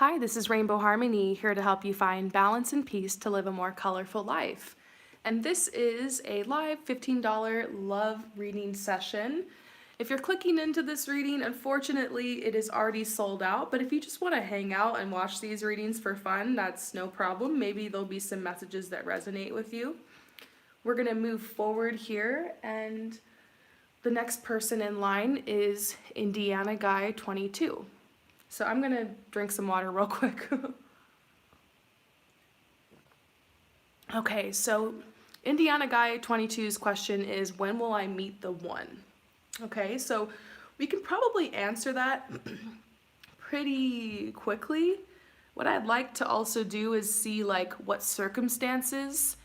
Hi, this is Rainbow Harmony here to help you find balance and peace to live a more colorful life. And this is a live $15 love reading session. If you're clicking into this reading, unfortunately, it is already sold out. But if you just want to hang out and watch these readings for fun, that's no problem. Maybe there'll be some messages that resonate with you. We're going to move forward here, and the next person in line is Indiana Guy 22. So I'm gonna drink some water real quick. Okay, so Indiana Guy 22's question is, when will I meet the one? Okay, so we can probably answer that pretty quickly. What I'd like to also do is see like what circumstances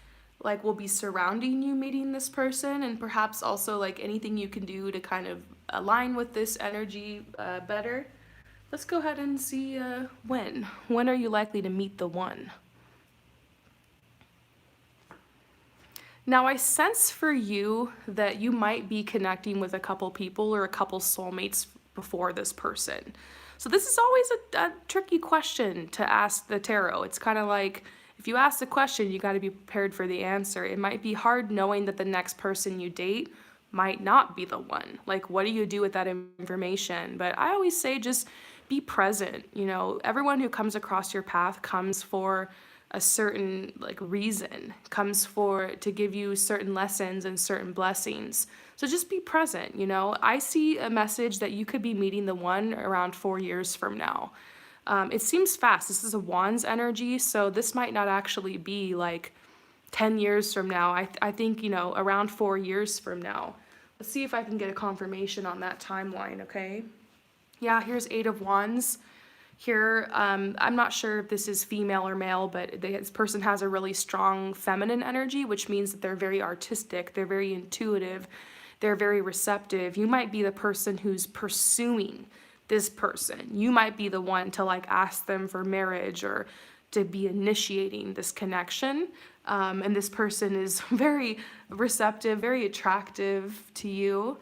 like will be surrounding you meeting this person, and perhaps also like anything you can do to kind of align with this energy better. Let's go ahead and see when. When are you likely to meet the one? Now, I sense for you that you might be connecting with a couple people or a couple soulmates before this person. So this is always a tricky question to ask the tarot. It's kind of like, if you ask the question, you got to be prepared for the answer. It might be hard knowing that the next person you date might not be the one. Like, what do you do with that information? But I always say just be present. You know, everyone who comes across your path comes for a certain like reason, comes for to give you certain lessons and certain blessings. So just be present. You know, I see a message that you could be meeting the one around 4 years from now. It seems fast. This is a Wands energy, so this might not actually be like 10 years from now. I think, you know, around 4 years from now. Let's see if I can get a confirmation on that timeline, okay? Yeah, here's Eight of Wands. Here, I'm not sure if this is female or male, but this person has a really strong feminine energy, which means that they're very artistic, they're very intuitive, they're very receptive. You might be the person who's pursuing this person. You might be the one to like ask them for marriage or to be initiating this connection. And this person is very receptive, very attractive to you.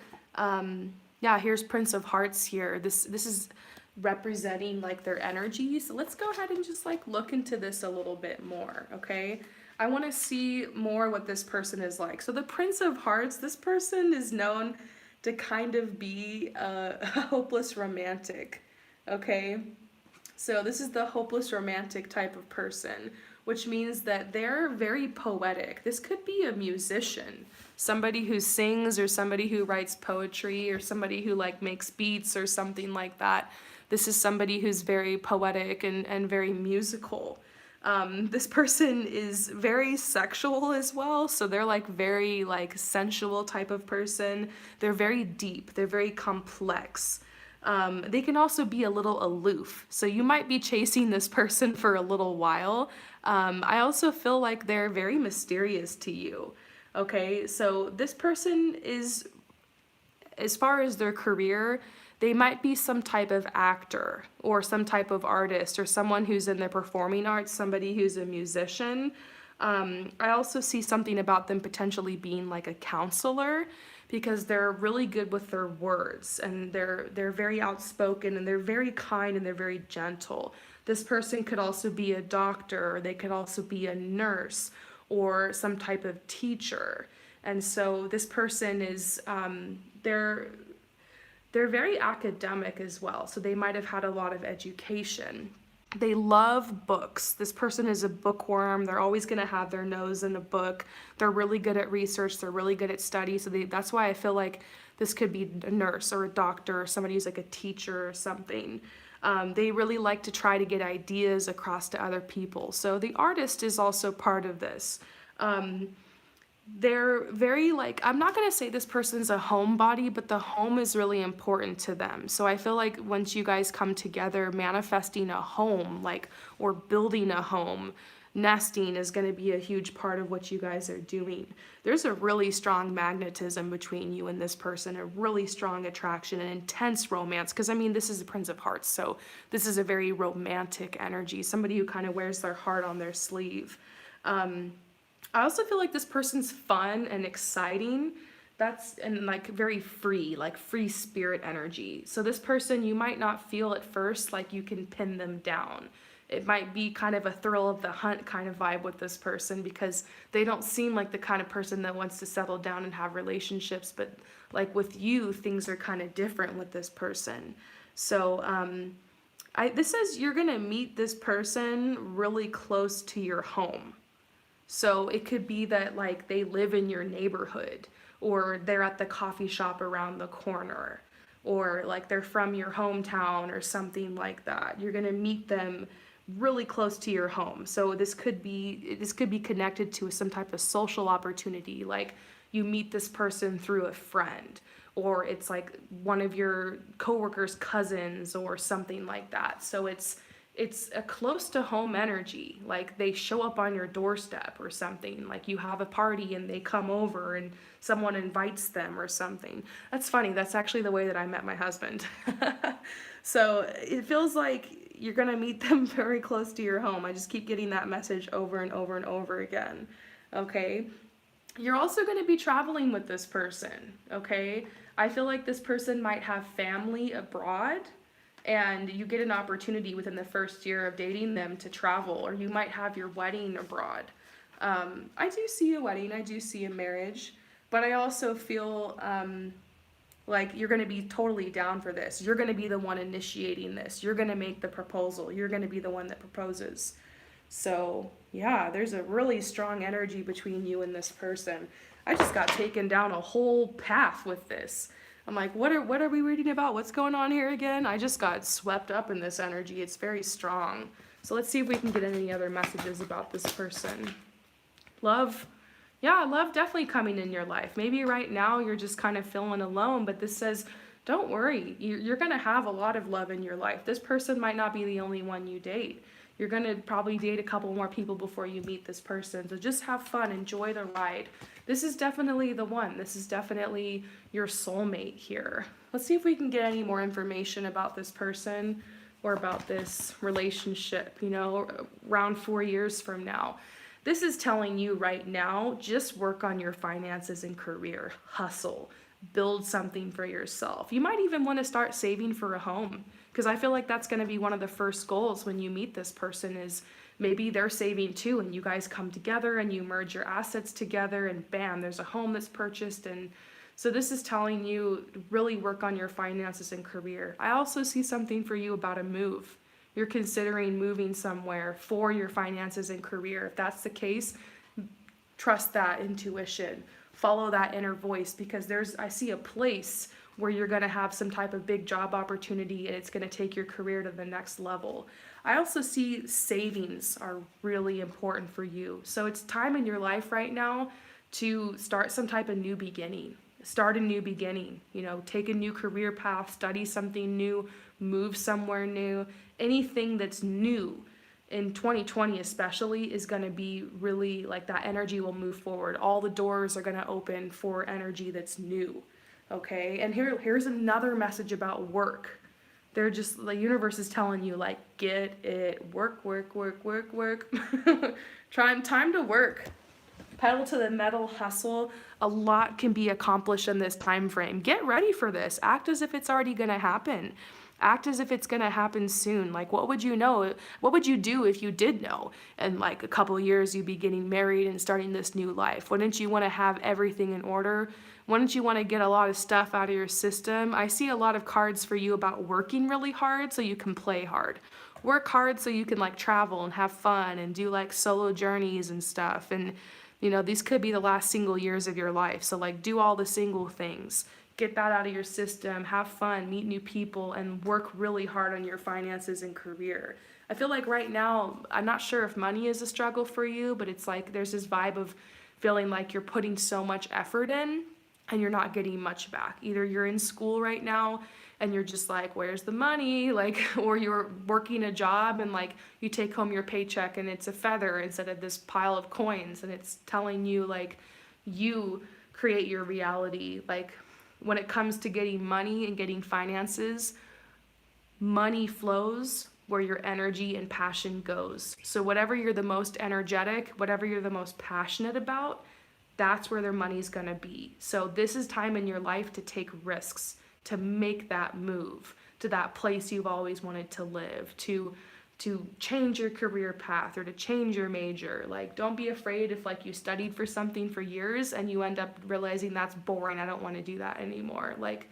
Yeah, here's Prince of Hearts here. This is representing like their energy. So let's go ahead and just like look into this a little bit more, okay? I want to see more what this person is like. So the Prince of Hearts, this person is known to kind of be a hopeless romantic, okay? So this is the hopeless romantic type of person, which means that they're very poetic. This could be a musician, somebody who sings or somebody who writes poetry or somebody who like makes beats or something like that. This is somebody who's very poetic and very musical. This person is very sexual as well, so they're like very like sensual type of person. They're very deep, they're very complex. They can also be a little aloof, so you might be chasing this person for a little while. I also feel like they're very mysterious to you. Okay, so this person is, as far as their career, they might be some type of actor or some type of artist or someone who's in the performing arts, somebody who's a musician. I also see something about them potentially being like a counselor, because they're really good with their words and they're very outspoken and they're very kind and they're very gentle. This person could also be a doctor, or they could also be a nurse or some type of teacher. And so this person is they're very academic as well, so they might have had a lot of education. They love books. This person is a bookworm. They're always going to have their nose in a book. They're really good at research. They're really good at study. So that's why I feel like this could be a nurse or a doctor or somebody who's like a teacher or something. They really like to try to get ideas across to other people. So the artist is also part of this. They're very like, I'm not going to say this person's a homebody, but the home is really important to them. So I feel like once you guys come together, manifesting a home, like, or building a home, nesting is going to be a huge part of what you guys are doing. There's a really strong magnetism between you and this person, a really strong attraction, an intense romance, because I mean, this is the Prince of Hearts, so this is a very romantic energy, somebody who kind of wears their heart on their sleeve. I also feel like this person's fun and exciting. That's and like very free, like free spirit energy. So this person, you might not feel at first like you can pin them down. It might be kind of a thrill of the hunt kind of vibe with this person because they don't seem like the kind of person that wants to settle down and have relationships. But like with you, things are kind of different with this person. So this says you're gonna meet this person really close to your home. So it could be that like they live in your neighborhood or they're at the coffee shop around the corner or like they're from your hometown or something like that. You're going to meet them really close to your home. So this could be connected to some type of social opportunity, like you meet this person through a friend or it's like one of your coworkers' cousins or something like that. So it's a close to home energy, like they show up on your doorstep or something, like you have a party and they come over and someone invites them or something. That's funny, that's actually the way that I met my husband. So it feels like you're gonna meet them very close to your home. I just keep getting that message over and over and over again. Okay, you're also going to be traveling with this person. Okay, I feel like this person might have family abroad and you get an opportunity within the first year of dating them to travel, or you might have your wedding abroad. I do see a wedding, I do see a marriage, but I also feel like you're going to be totally down for this. You're going to be the one initiating this. You're going to make the proposal. You're going to be the one that proposes. So, yeah, there's a really strong energy between you and this person. I just got taken down a whole path with this. I'm like, what are we reading about? What's going on here again? I just got swept up in this energy. It's very strong. So let's see if we can get any other messages about this person. Love. Yeah, love definitely coming in your life. Maybe right now you're just kind of feeling alone, but this says, don't worry. You're going to have a lot of love in your life. This person might not be the only one you date. You're going to probably date a couple more people before you meet this person. So just have fun, enjoy the ride. This is definitely the one. This is definitely your soulmate here. Let's see if we can get any more information about this person or about this relationship, around 4 years from now. This is telling you right now, just work on your finances and career. Hustle. Build something for yourself. You might even want to start saving for a home, because I feel like that's going to be one of the first goals when you meet this person is maybe they're saving too and you guys come together and you merge your assets together and bam, there's a home that's purchased. And so this is telling you really work on your finances and career. I also see something for you about a move. You're considering moving somewhere for your finances and career. If that's the case, trust that intuition. Follow that inner voice, because I see a place where you're going to have some type of big job opportunity and it's going to take your career to the next level. I also see savings are really important for you. So it's time in your life right now to start some type of new beginning. Start a new beginning, take a new career path, study something new, move somewhere new. Anything that's new in 2020 especially is going to be really like that energy will move forward. All the doors are going to open for energy that's new. Okay, and here's another message about work. The universe is telling you, like, get it, work. Time to work. Pedal to the metal, hustle. A lot can be accomplished in this time frame. Get ready for this. Act as if it's already going to happen. Act as if it's going to happen soon. Like, what would you know? What would you do if you did know? In like a couple of years, you'd be getting married and starting this new life. Wouldn't you want to have everything in order? Wouldn't you want to get a lot of stuff out of your system? I see a lot of cards for you about working really hard so you can play hard. Work hard so you can like travel and have fun and do like solo journeys and stuff. And these could be the last single years of your life. So like do all the single things. Get that out of your system, have fun, meet new people, and work really hard on your finances and career. I feel like right now, I'm not sure if money is a struggle for you, but it's like there's this vibe of feeling like you're putting so much effort in and you're not getting much back. Either you're in school right now and you're just like, where's the money? Like, or you're working a job and like you take home your paycheck and it's a feather instead of this pile of coins, and it's telling you like you create your reality. Like, when it comes to getting money and getting finances, money flows where your energy and passion goes. So whatever you're the most energetic, whatever you're the most passionate about, that's where their money's going to be. So this is time in your life to take risks, to make that move to that place you've always wanted to live, to change your career path or to change your major. Like, don't be afraid if like you studied for something for years and you end up realizing that's boring, I don't want to do that anymore. Like,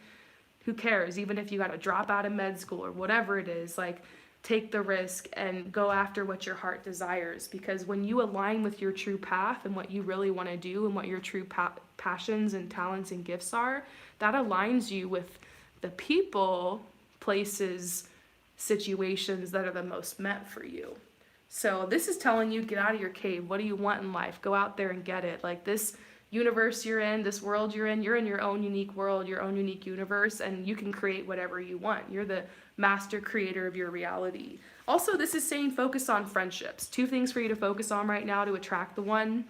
who cares? Even if you got to drop out of med school or whatever it is, like, take the risk and go after what your heart desires, because when you align with your true path and what you really want to do and what your true passions and talents and gifts are, that aligns you with the people, places, situations that are the most meant for you. So this is telling you, get out of your cave. What do you want in life? Go out there and get it. Like, this universe you're in, this world you're in your own unique world, your own unique universe, and you can create whatever you want. You're the master creator of your reality. Also, this is saying focus on friendships. 2 things for you to focus on right now to attract the one.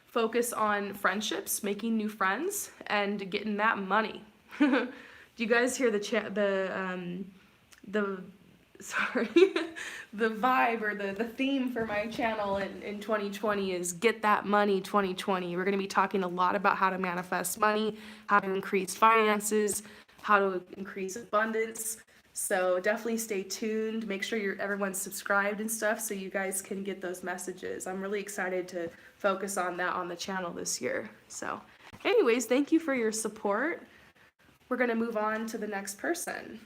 Focus on friendships, making new friends, and getting that money. Do you guys hear the sorry, the vibe or the theme for my channel in 2020 is get that money 2020. We're going to be talking a lot about how to manifest money, how to increase finances, how to increase abundance. So definitely stay tuned. Make sure everyone's subscribed and stuff so you guys can get those messages. I'm really excited to focus on that on the channel this year. So anyways, thank you for your support. We're going to move on to the next person.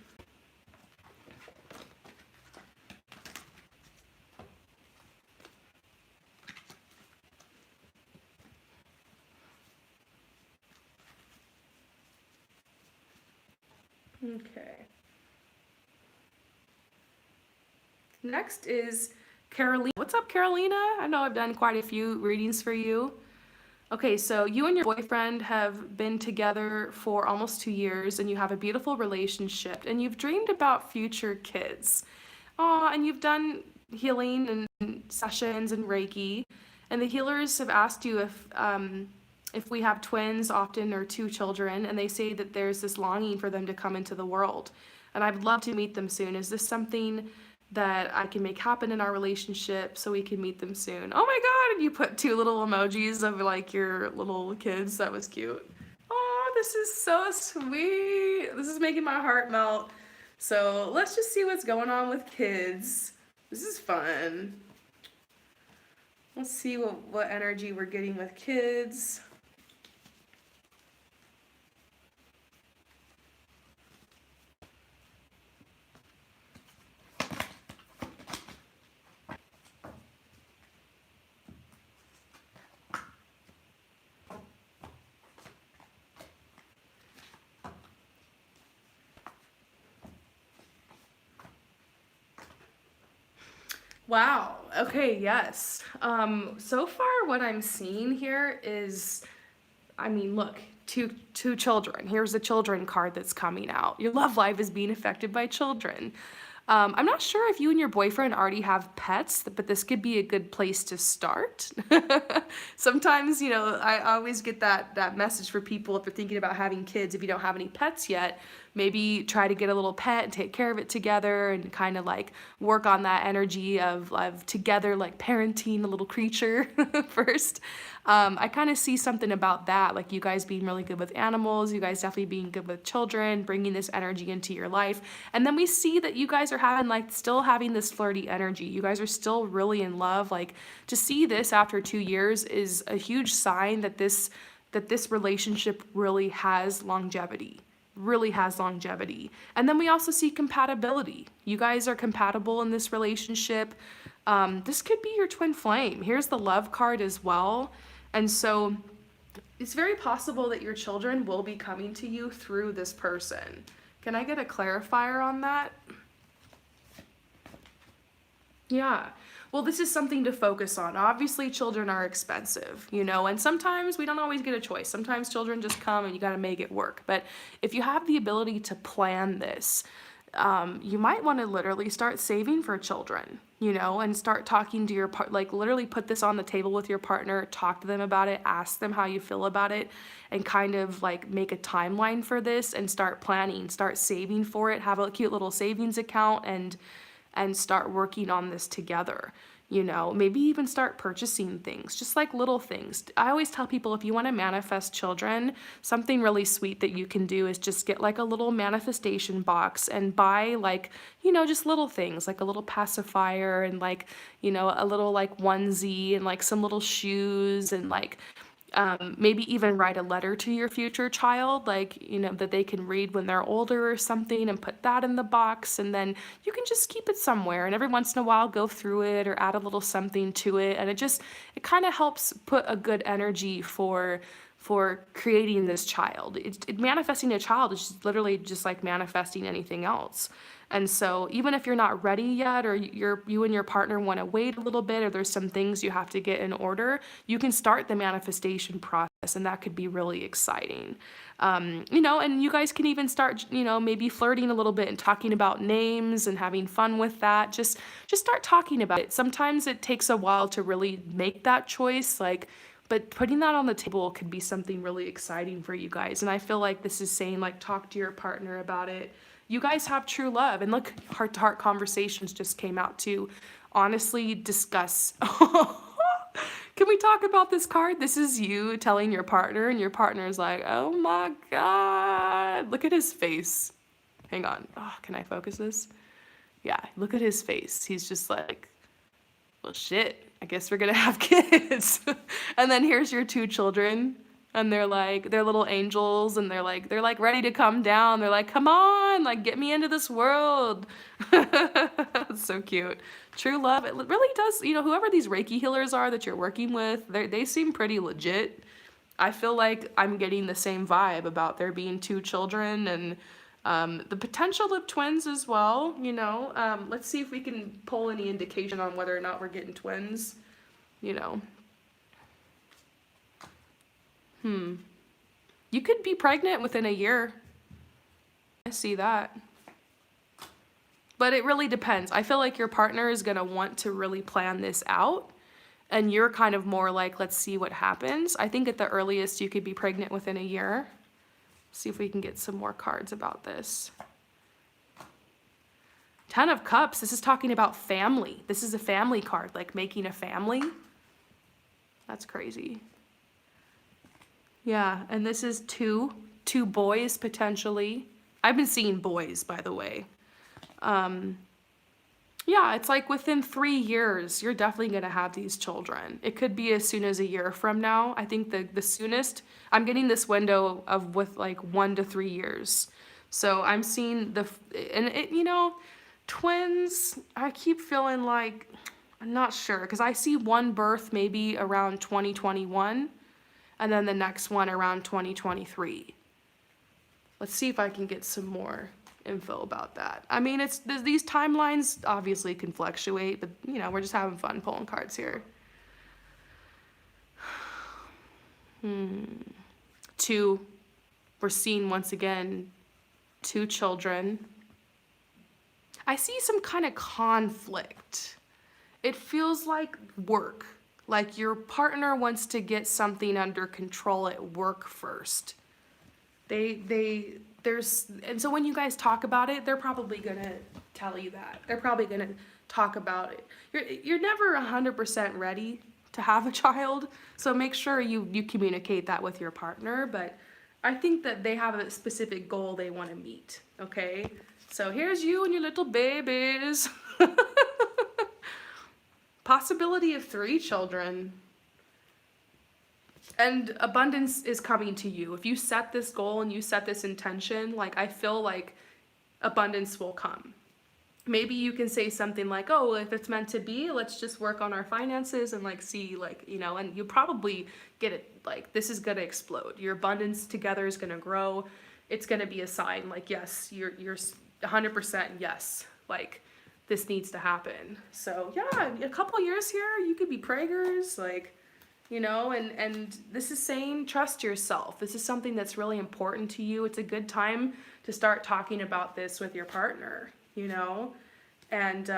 Okay. Next is Carolina. What's up, Carolina? I know I've done quite a few readings for you. Okay, so you and your boyfriend have been together for almost 2 years and you have a beautiful relationship and you've dreamed about future kids. Aw, and you've done healing and sessions and Reiki, and the healers have asked you if we have twins often or 2 children, and they say that there's this longing for them to come into the world. And I'd love to meet them soon. Is this something that I can make happen in our relationship so we can meet them soon? Oh my God, and you put 2 little emojis of like your little kids. That was cute. Oh, this is so sweet. This is making my heart melt. So let's just see what's going on with kids. This is fun. Let's see what energy we're getting with kids. Wow. Okay, yes. So far what I'm seeing here is, I mean, look, two children. Here's the children card that's coming out. Your love life is being affected by children. I'm not sure if you and your boyfriend already have pets, but this could be a good place to start. Sometimes, you know, I always get that message for people if they're thinking about having kids. If you don't have any pets yet, maybe try to get a little pet and take care of it together and kind of like work on that energy of together, like parenting a little creature first. I kind of see something about that, like you guys being really good with animals, you guys definitely being good with children, bringing this energy into your life. And then we see that you guys are still having this flirty energy. You guys are still really in love. Like, to see this after 2 years is a huge sign that this relationship really has longevity. And then we also see compatibility. You guys are compatible in this relationship. This could be your twin flame. Here's the love card as well. And so it's very possible that your children will be coming to you through this person. Can I get a clarifier on that? Yeah. Well, this is something to focus on. Obviously, children are expensive, you know, and sometimes we don't always get a choice. Sometimes children just come and you got to make it work. But if you have the ability to plan this, you might want to literally start saving for children, you know, and start talking to your partner, like literally put this on the table with your partner, talk to them about it, ask them how you feel about it, and kind of like make a timeline for this and start planning, start saving for it, have a cute little savings account and start working on this together. Maybe even start purchasing things, just like little things. I always tell people, if you want to manifest children, something really sweet that you can do is just get like a little manifestation box and buy like, just little things like a little pacifier and like, a little like onesie and like some little shoes and like maybe even write a letter to your future child, like, that they can read when they're older or something, and put that in the box. And then you can just keep it somewhere. And every once in a while, go through it or add a little something to it. And it kind of helps put a good energy for creating this child. Manifesting a child is just literally just like manifesting anything else. And so even if you're not ready yet, or you and your partner want to wait a little bit, or there's some things you have to get in order, you can start the manifestation process, and that could be really exciting. And you guys can even start, maybe flirting a little bit and talking about names and having fun with that. Just start talking about it. Sometimes it takes a while to really make that choice, but putting that on the table could be something really exciting for you guys. And I feel like this is saying, like, talk to your partner about it. You guys have true love. And look, heart-to-heart conversations just came out too. Honestly, discuss. Can we talk about this card? This is you telling your partner, and your partner's like, oh my God. Look at his face. Hang on. Oh, can I focus this? Yeah, look at his face. He's just like, well, shit, I guess we're gonna have kids. And then here's your two children, and they're little angels, and they're like ready to come down. They're like, come on, like, get me into this world. It's so cute. True love, it really does, whoever these Reiki healers are that you're working with, they seem pretty legit. I feel like I'm getting the same vibe about there being two children, and the potential of twins as well, let's see if we can pull any indication on whether or not we're getting twins, You could be pregnant within a year. I see that. But it really depends. I feel like your partner is going to want to really plan this out, and you're kind of more like, let's see what happens. I think at the earliest you could be pregnant within a year. See if we can get some more cards about this. 10 of Cups. This is talking about family. This is a family card, like making a family. That's crazy. Yeah, and this is two boys potentially. I've been seeing boys, by the way. Yeah, it's like within 3 years, you're definitely going to have these children. It could be as soon as a year from now. I think the soonest, I'm getting this window of with like 1 to 3 years. So I'm seeing twins, I keep feeling like, I'm not sure, because I see one birth maybe around 2021, and then the next one around 2023. Let's see if I can get some more info about that. I mean, these timelines obviously can fluctuate, but we're just having fun pulling cards here. Two, we're seeing once again 2 children. I see some kind of conflict. It feels like work, like your partner wants to get something under control at work first. And so when you guys talk about it, they're probably gonna tell you that. They're probably gonna talk about it. You're never 100% ready to have a child, so make sure you communicate that with your partner, but I think that they have a specific goal they want to meet, okay? So here's you and your little babies. Possibility of 3 children. And abundance is coming to you. If you set this goal and you set this intention, like, I feel like abundance will come. Maybe you can say something like, oh, if it's meant to be, let's just work on our finances and like see, like, and you probably get it, like, this is gonna explode. Your abundance together is gonna grow. It's gonna be a sign, like, yes, you're 100% yes, like, this needs to happen. So yeah, a couple years here, you could be preggers, like, and this is saying trust yourself. This is something that's really important to you. It's a good time to start talking about this with your partner, and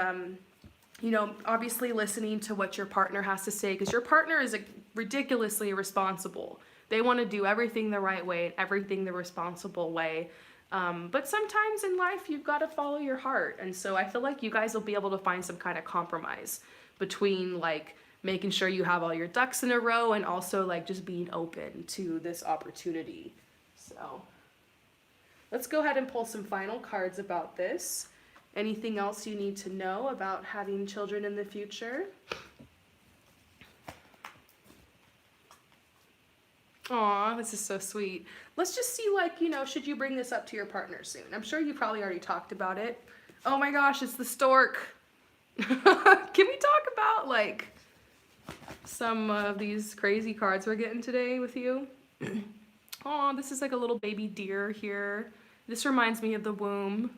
obviously listening to what your partner has to say, because your partner is ridiculously responsible. They want to do everything the right way and everything the responsible way. But sometimes in life, you've got to follow your heart. And so I feel like you guys will be able to find some kind of compromise between like making sure you have all your ducks in a row and also like just being open to this opportunity. So let's go ahead and pull some final cards about this. Anything else you need to know about having children in the future? Aw, this is so sweet. Let's just see, like, should you bring this up to your partner soon? I'm sure you probably already talked about it. Oh my gosh, it's the stork. Can we talk about, like, some of these crazy cards we're getting today with you? Aw, this is like a little baby deer here. This reminds me of the womb.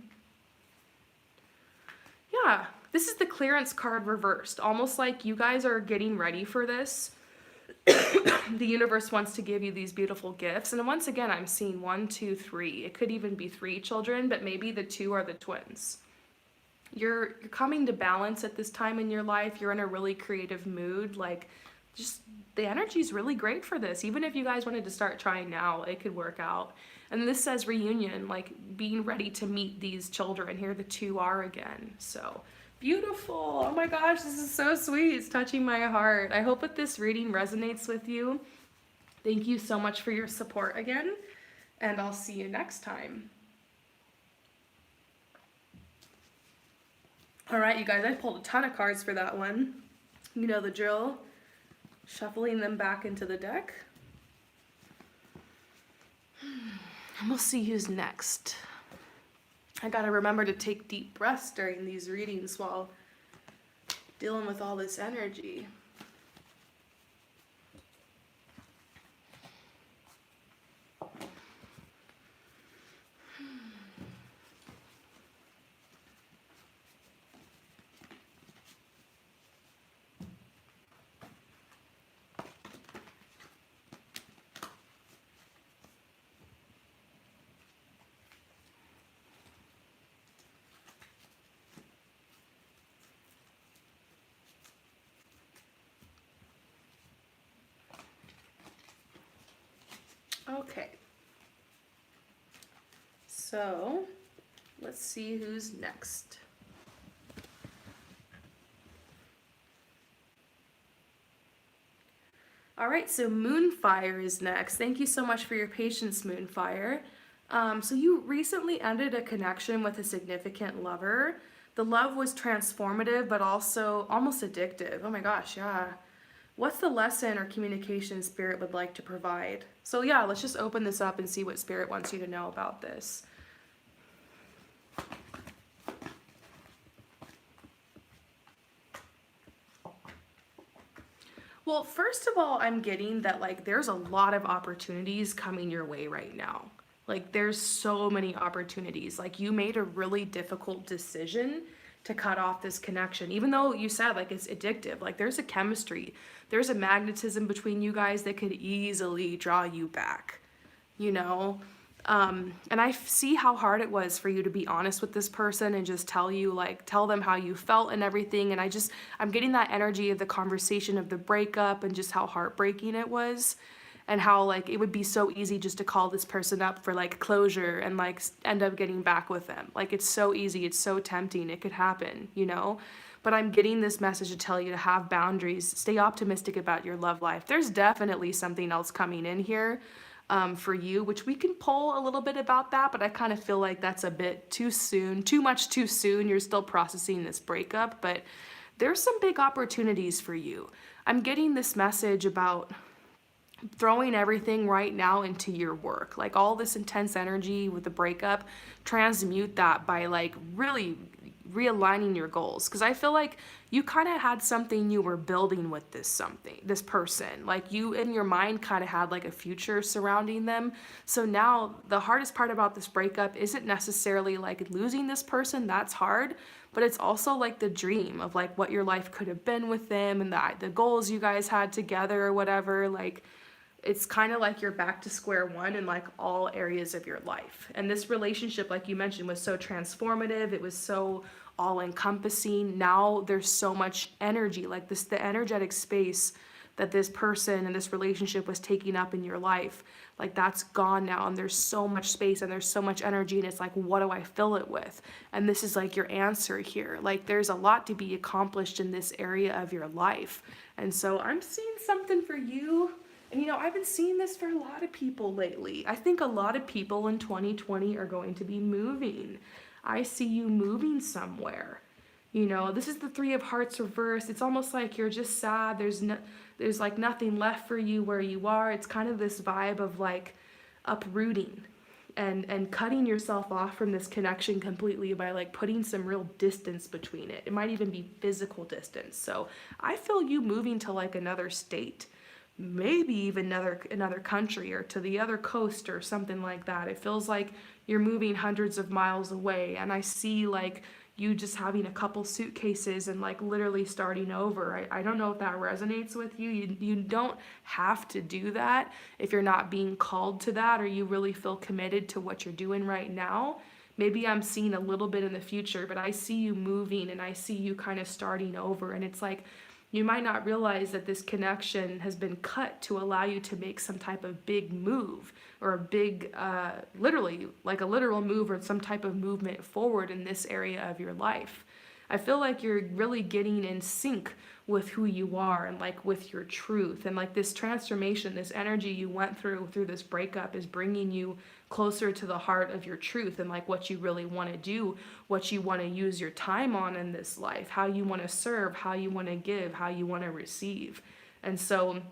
Yeah, this is the clearance card reversed. Almost like you guys are getting ready for this. The universe wants to give you these beautiful gifts. And once again, I'm seeing 1, 2, 3. It could even be 3 children, but maybe the 2 are the twins. You're coming to balance at this time in your life. You're in a really creative mood. Like, just the energy is really great for this. Even if you guys wanted to start trying now, it could work out. And this says reunion, like being ready to meet these children. Here the 2 are again. So beautiful. Oh my gosh, this is so sweet. It's touching my heart. I hope that this reading resonates with you. Thank you so much for your support again, and I'll see you next time. All right, you guys, I pulled a ton of cards for that one. You know the drill. Shuffling them back into the deck. And we'll see who's next. I gotta remember to take deep breaths during these readings while dealing with all this energy. Okay, so let's see who's next. All right, so Moonfire is next. Thank you so much for your patience, Moonfire. So you recently ended a connection with a significant lover. The love was transformative, but also almost addictive. Oh my gosh, yeah. What's the lesson or communication Spirit would like to provide? So yeah, let's just open this up and see what Spirit wants you to know about this. Well, first of all, I'm getting that like there's a lot of opportunities coming your way right now. Like there's so many opportunities. Like you made a really difficult decision to cut off this connection, even though you said like it's addictive. Like there's a chemistry, there's a magnetism between you guys that could easily draw you back, you know? And I see how hard it was for you to be honest with this person and just tell them how you felt and everything. And I'm getting that energy of the conversation of the breakup and just how heartbreaking it was. And how like it would be so easy just to call this person up for like closure and like end up getting back with them. Like it's so easy, it's so tempting, it could happen, you know? But I'm getting this message to tell you to have boundaries, stay optimistic about your love life. There's definitely something else coming in here for you, which we can pull a little bit about that, but I kind of feel like that's a bit too soon, too much too soon. You're still processing this breakup, but there's some big opportunities for you. I'm getting this message about throwing everything right now into your work, like all this intense energy with the breakup, transmute that by like really realigning your goals. Because I feel like you kind of had something you were building with this person, like you in your mind kind of had like a future surrounding them. So now the hardest part about this breakup isn't necessarily like losing this person, that's hard, but it's also like the dream of like what your life could have been with them and the goals you guys had together or whatever. Like it's kind of like you're back to square one in like all areas of your life. And this relationship, like you mentioned, was so transformative. It was so all encompassing. Now there's so much energy, like this, the energetic space that this person and this relationship was taking up in your life, like that's gone now, and there's so much space and there's so much energy, and it's like, what do I fill it with? And this is like your answer here. Like there's a lot to be accomplished in this area of your life. And so I'm seeing something for you. And I've been seeing this for a lot of people lately. I think a lot of people in 2020 are going to be moving. I see you moving somewhere. This is the Three of Hearts reversed. It's almost like you're just sad. There's like nothing left for you where you are. It's kind of this vibe of like uprooting and cutting yourself off from this connection completely by like putting some real distance between it. It might even be physical distance. So I feel you moving to like another state, maybe even another country, or to the other coast or something like that. It feels like you're moving hundreds of miles away, and I see like you just having a couple suitcases and like literally starting over. I don't know if that resonates with you. You don't have to do that if you're not being called to that, or you really feel committed to what you're doing right now. Maybe I'm seeing a little bit in the future, but I see you moving and I see you kind of starting over, and it's like you might not realize that this connection has been cut to allow you to make some type of big move, or a big, literally, like a literal move or some type of movement forward in this area of your life. I feel like you're really getting in sync with who you are and like with your truth, and like this transformation, this energy you went through this breakup is bringing you closer to the heart of your truth and like what you really want to do, what you want to use your time on in this life, how you want to serve, how you want to give, how you want to receive. And so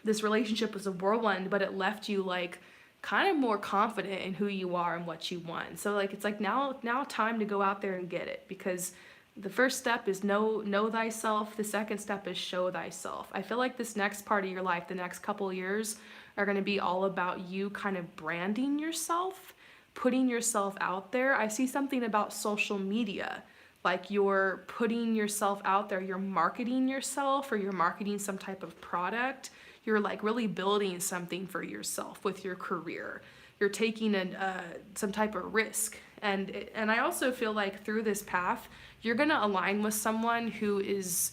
this relationship was a whirlwind, but it left you like kind of more confident in who you are and what you want. So like it's like now time to go out there and get it, because the first step is know thyself. The second step is show thyself. I feel like this next part of your life, the next couple of years, are going to be all about you kind of branding yourself, putting yourself out there. I see something about social media, like you're putting yourself out there, you're marketing yourself, or you're marketing some type of product. You're like really building something for yourself with your career. You're taking some type of risk. And I also feel like through this path, you're going to align with someone who is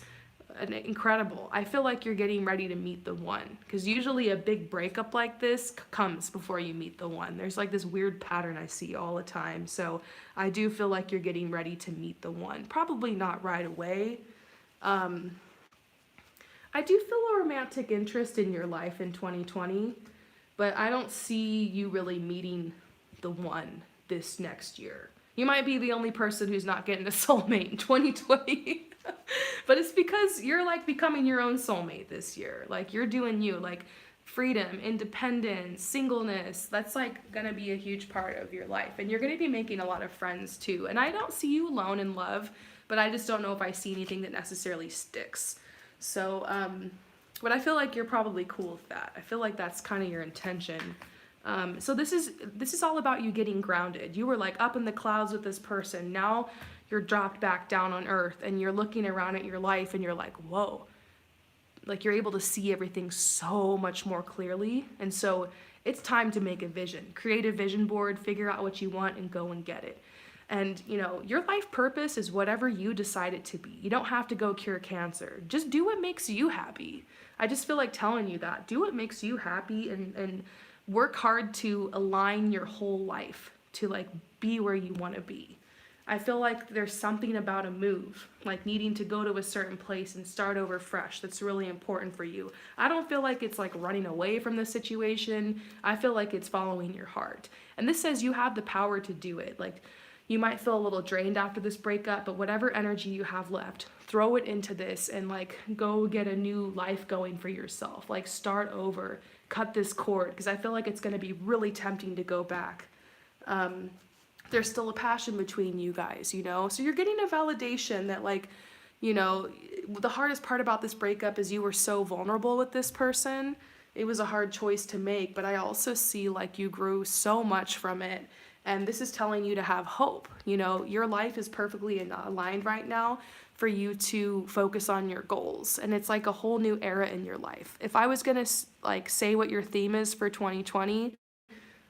incredible. I feel like you're getting ready to meet the one, because usually a big breakup like this comes before you meet the one. There's like this weird pattern I see all the time. So I do feel like you're getting ready to meet the one. Probably not right away. I do feel a romantic interest in your life in 2020, but I don't see you really meeting the one this next year. You might be the only person who's not getting a soulmate in 2020. But it's because you're like becoming your own soulmate this year. Like you're doing you, like freedom, independence, singleness. That's like gonna be a huge part of your life. And you're gonna be making a lot of friends too. And I don't see you alone in love, but I just don't know if I see anything that necessarily sticks. So, but I feel like you're probably cool with that. I feel like that's kind of your intention. So this is all about you getting grounded. You were like up in the clouds with this person. Now you're dropped back down on earth, and you're looking around at your life and you're like, whoa, like you're able to see everything so much more clearly. And so it's time to make a vision, create a vision board, figure out what you want, and go and get it. And your life purpose is whatever you decide it to be. You don't have to go cure cancer. Just do what makes you happy. I just feel like telling you that. Do what makes you happy, and work hard to align your whole life to like be where you want to be. I feel like there's something about a move, like needing to go to a certain place and start over fresh, that's really important for you. I don't feel like it's like running away from the situation. I feel like it's following your heart. And this says you have the power to do it. Like you might feel a little drained after this breakup, but whatever energy you have left, throw it into this and like go get a new life going for yourself. Like start over, cut this cord, because I feel like it's going to be really tempting to go back. There's still a passion between you guys, so you're getting a validation that like, the hardest part about this breakup is you were so vulnerable with this person. It was a hard choice to make, but I also see like you grew so much from it. And this is telling you to have hope. Your life is perfectly aligned right now for you to focus on your goals. And it's like a whole new era in your life. If I was going to like say what your theme is for 2020,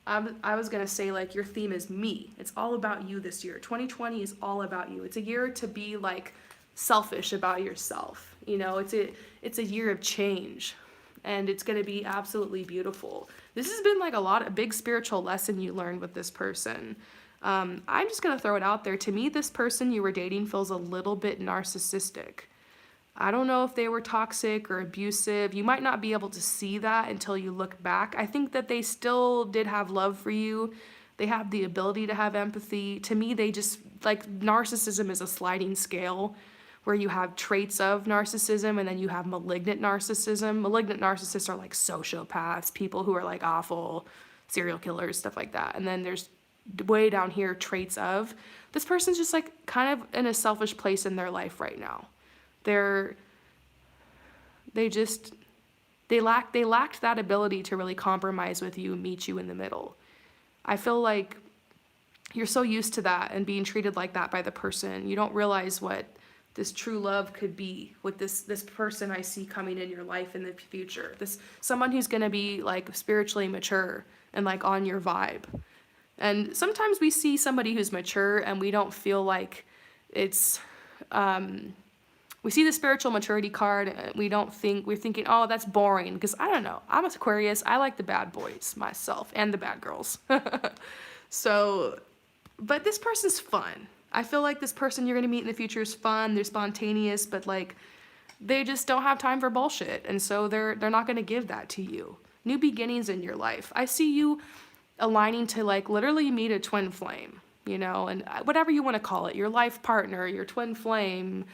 I was going to say like your theme is me. It's all about you this year. 2020 is all about you. It's a year to be like selfish about yourself. It's a year of change, and it's going to be absolutely beautiful. This has been like a big spiritual lesson you learned with this person. I'm just going to throw it out there. To me, this person you were dating feels a little bit narcissistic. I don't know if they were toxic or abusive. You might not be able to see that until you look back. I think that they still did have love for you. They have the ability to have empathy. To me, they just, like, narcissism is a sliding scale where you have traits of narcissism and then you have malignant narcissism. Malignant narcissists are like sociopaths, people who are like awful, serial killers, stuff like that. And then there's way down here traits of. This person's just like kind of in a selfish place in their life right now. They lacked that ability to really compromise with you and meet you in the middle. I feel like you're so used to that and being treated like that by the person. You don't realize what this true love could be with this person I see coming in your life in the future. Someone who's going to be like spiritually mature and like on your vibe. And sometimes we see somebody who's mature and we don't feel like it's we see the spiritual maturity card and we're thinking, oh, that's boring, because I don't know, I'm an Aquarius, I like the bad boys myself and the bad girls. So, but this person's fun. I feel like this person you're gonna meet in the future is fun, they're spontaneous, but like they just don't have time for bullshit, and so they're not gonna give that to you. New beginnings in your life. I see you aligning to like literally meet a twin flame, and whatever you want to call it, your life partner, your twin flame,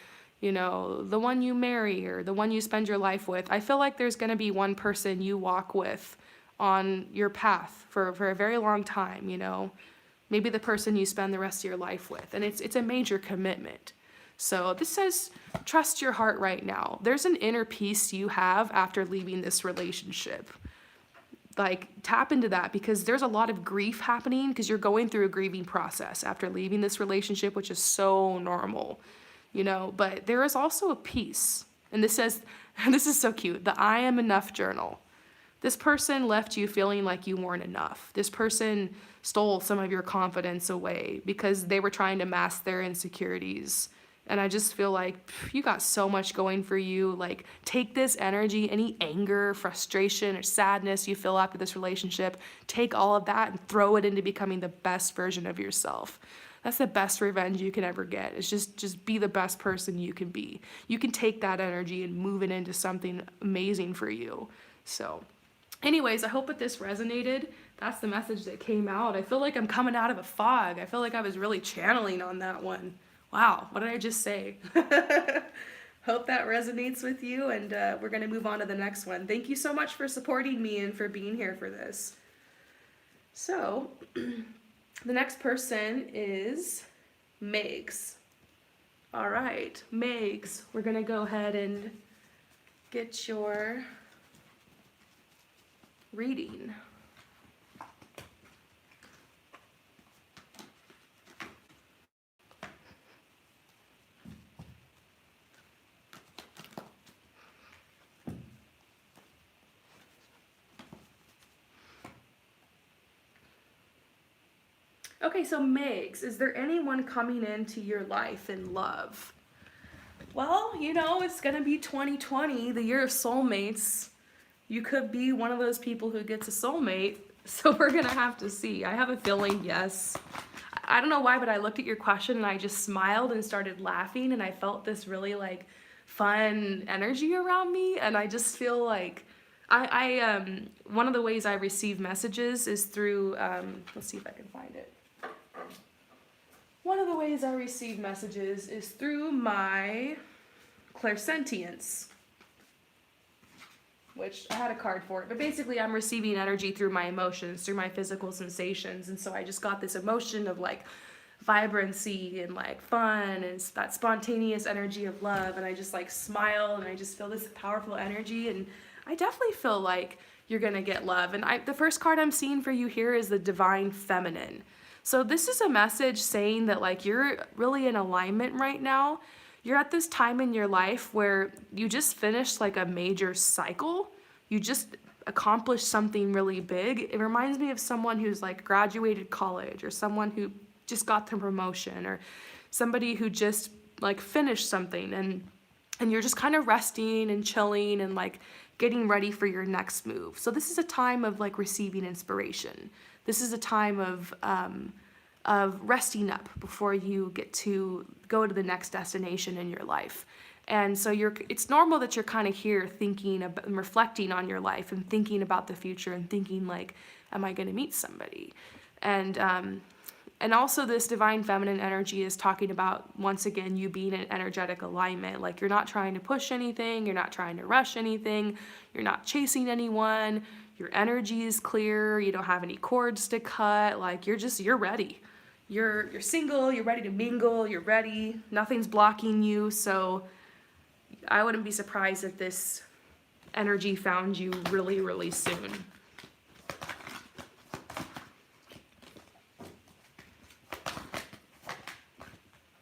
the one you marry or the one you spend your life with. I feel like there's going to be one person you walk with on your path for a very long time, maybe the person you spend the rest of your life with. And it's a major commitment. So this says, trust your heart right now. There's an inner peace you have after leaving this relationship. Like, tap into that, because there's a lot of grief happening because you're going through a grieving process after leaving this relationship, which is so normal, but there is also a peace. And this says, this is so cute, the I am enough journal. This person left you feeling like you weren't enough. This person stole some of your confidence away because they were trying to mask their insecurities. And I just feel like you got so much going for you. Like, take this energy, any anger, frustration, or sadness you feel after this relationship, take all of that and throw it into becoming the best version of yourself. That's the best revenge you can ever get. It's just be the best person you can be. You can take that energy and move it into something amazing for you. So anyways, I hope that this resonated. That's the message that came out. I feel like I'm coming out of a fog. I feel like I was really channeling on that one. Wow, what did I just say? Hope that resonates with you, and we're going to move on to the next one. Thank you so much for supporting me and for being here for this. So, the next person is Megs. All right, Megs, we're going to go ahead and get your reading. Okay, so Megs, is there anyone coming into your life in love? Well, it's going to be 2020, the year of soulmates. You could be one of those people who gets a soulmate, so we're going to have to see. I have a feeling yes. I don't know why, but I looked at your question and I just smiled and started laughing, and I felt this really like fun energy around me, and I just feel like one of the ways I receive messages is through, let's see if I can find it. One of the ways I receive messages is through my clairsentience, which I had a card for it, but basically I'm receiving energy through my emotions, through my physical sensations, and so I just got this emotion of like vibrancy and like fun and that spontaneous energy of love, and I just like smile and I just feel this powerful energy, and I definitely feel like you're gonna get love. And the first card I'm seeing for you here is the Divine Feminine. So this is a message saying that like you're really in alignment right now. You're at this time in your life where you just finished like a major cycle. You just accomplished something really big. It reminds me of someone who's like graduated college, or someone who just got the promotion, or somebody who just like finished something. And and you're just kind of resting and chilling and like getting ready for your next move. So this is a time of like receiving inspiration. This is a time of resting up before you get to go to the next destination in your life. And so it's normal that you're kind of here thinking about and reflecting on your life and thinking about the future and thinking like, am I going to meet somebody? And also this divine feminine energy is talking about, once again, you being in energetic alignment. Like you're not trying to push anything, you're not trying to rush anything, you're not chasing anyone, your energy is clear, you don't have any cords to cut, like you're ready. You're single, you're ready to mingle, you're ready, nothing's blocking you. So I wouldn't be surprised if this energy found you really, really soon.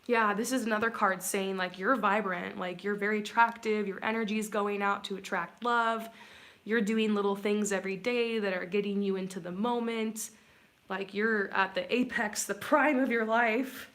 Yeah, this is another card saying like you're vibrant, like you're very attractive, your energy is going out to attract love. You're doing little things every day that are getting you into the moment. Like you're at the apex, the prime of your life.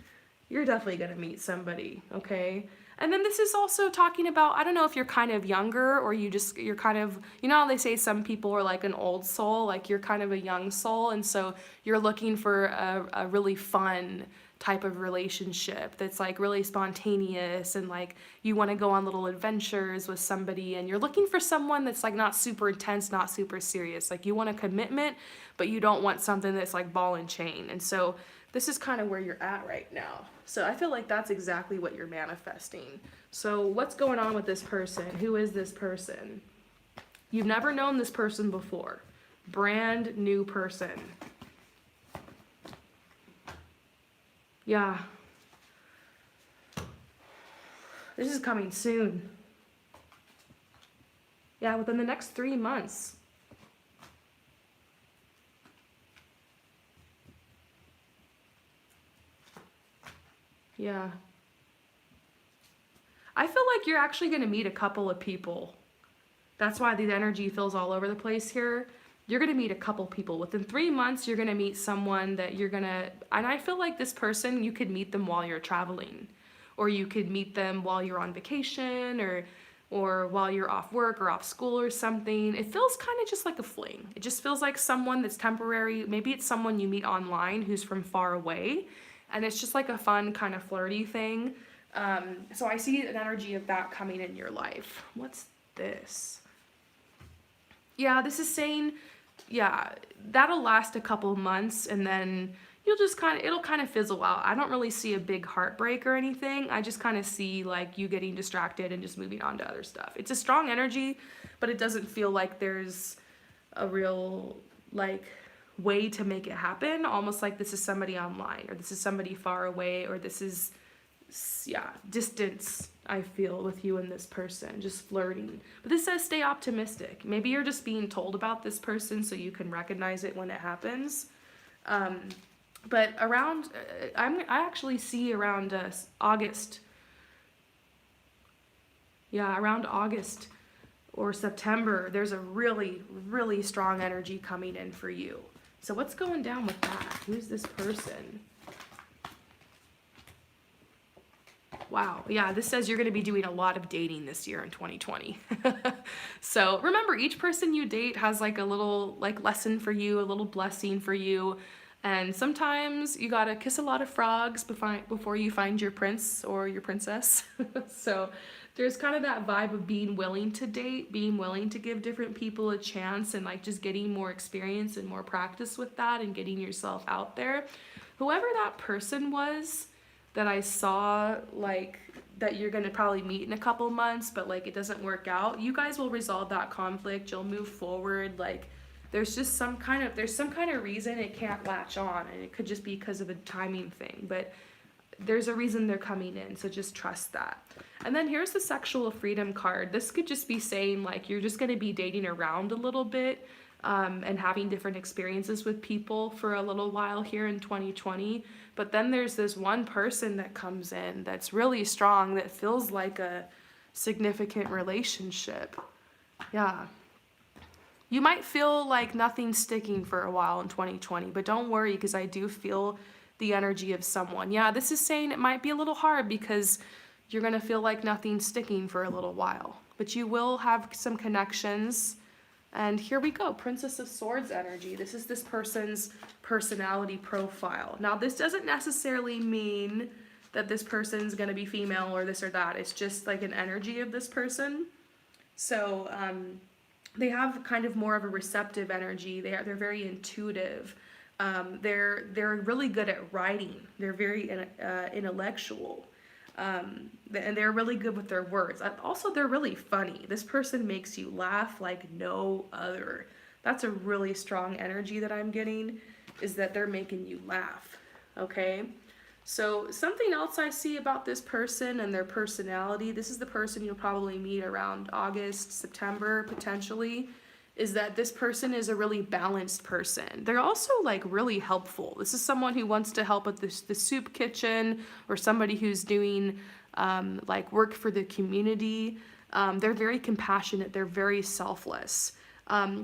You're definitely going to meet somebody, okay? And then this is also talking about, I don't know if you're kind of younger or you're kind of, you know how they say some people are like an old soul, like you're kind of a young soul, and so you're looking for a really fun type of relationship that's like really spontaneous, and like you want to go on little adventures with somebody, and you're looking for someone that's like not super intense, not super serious. Like you want a commitment, but you don't want something that's like ball and chain. And so this is kind of where you're at right now. So I feel like that's exactly what you're manifesting. So what's going on with this person? Who is this person? You've never known this person before. Brand new person. Yeah. This is coming soon. Yeah, within the next 3 months. Yeah. I feel like you're actually going to meet a couple of people. That's why the energy feels all over the place here. You're going to meet a couple people. Within 3 months, you're going to meet someone that you're going to... And I feel like this person, you could meet them while you're traveling. Or you could meet them while you're on vacation, or while you're off work or off school or something. It feels kind of just like a fling. It just feels like someone that's temporary. Maybe it's someone you meet online who's from far away. And it's just like a fun kind of flirty thing. So I see an energy of that coming in your life. What's this? Yeah, this is saying, yeah, that'll last a couple months, and then it'll kind of fizzle out. I don't really see a big heartbreak or anything. I just kind of see like you getting distracted and just moving on to other stuff. It's a strong energy, but it doesn't feel like there's a real like way to make it happen. Almost like this is somebody online, or this is somebody far away, or this is, yeah, distance. I feel with you and this person, just flirting. But this says stay optimistic. Maybe you're just being told about this person so you can recognize it when it happens. But around, I actually see around August. Yeah, around August or September, there's a really, really strong energy coming in for you. So what's going down with that? Who's this person? Wow, yeah, this says you're going to be doing a lot of dating this year in 2020. So remember, each person you date has like a little like lesson for you, a little blessing for you. And sometimes you gotta kiss a lot of frogs before you find your prince or your princess. So there's kind of that vibe of being willing to date, being willing to give different people a chance, and like just getting more experience and more practice with that and getting yourself out there. Whoever that person was that I saw, like, that you're gonna probably meet in a couple months, but like it doesn't work out, you guys will resolve that conflict, you'll move forward. Like there's some kind of reason it can't latch on, and it could just be because of a timing thing, but there's a reason they're coming in, so just trust that. And then here's the sexual freedom card. This could just be saying like you're just going to be dating around a little bit, and having different experiences with people for a little while here in 2020. But then there's this one person that comes in that's really strong, that feels like a significant relationship. Yeah. You might feel like nothing's sticking for a while in 2020, but don't worry, because I do feel the energy of someone. Yeah, this is saying it might be a little hard because you're going to feel like nothing's sticking for a little while. But you will have some connections. And here we go, Princess of Swords energy. This is this person's personality profile. Now, this doesn't necessarily mean that this person's going to be female or this or that. It's just like an energy of this person. So they have kind of more of a receptive energy. They're very intuitive. They're really good at writing. They're very intellectual. And they're really good with their words. Also, they're really funny. This person makes you laugh like no other. That's a really strong energy that I'm getting, is that they're making you laugh, okay? So something else I see about this person and their personality, this is the person you'll probably meet around August, September, potentially, is that this person is a really balanced person. They're also like really helpful. This is someone who wants to help with the soup kitchen, or somebody who's doing like work for the community. They're very compassionate. They're very selfless.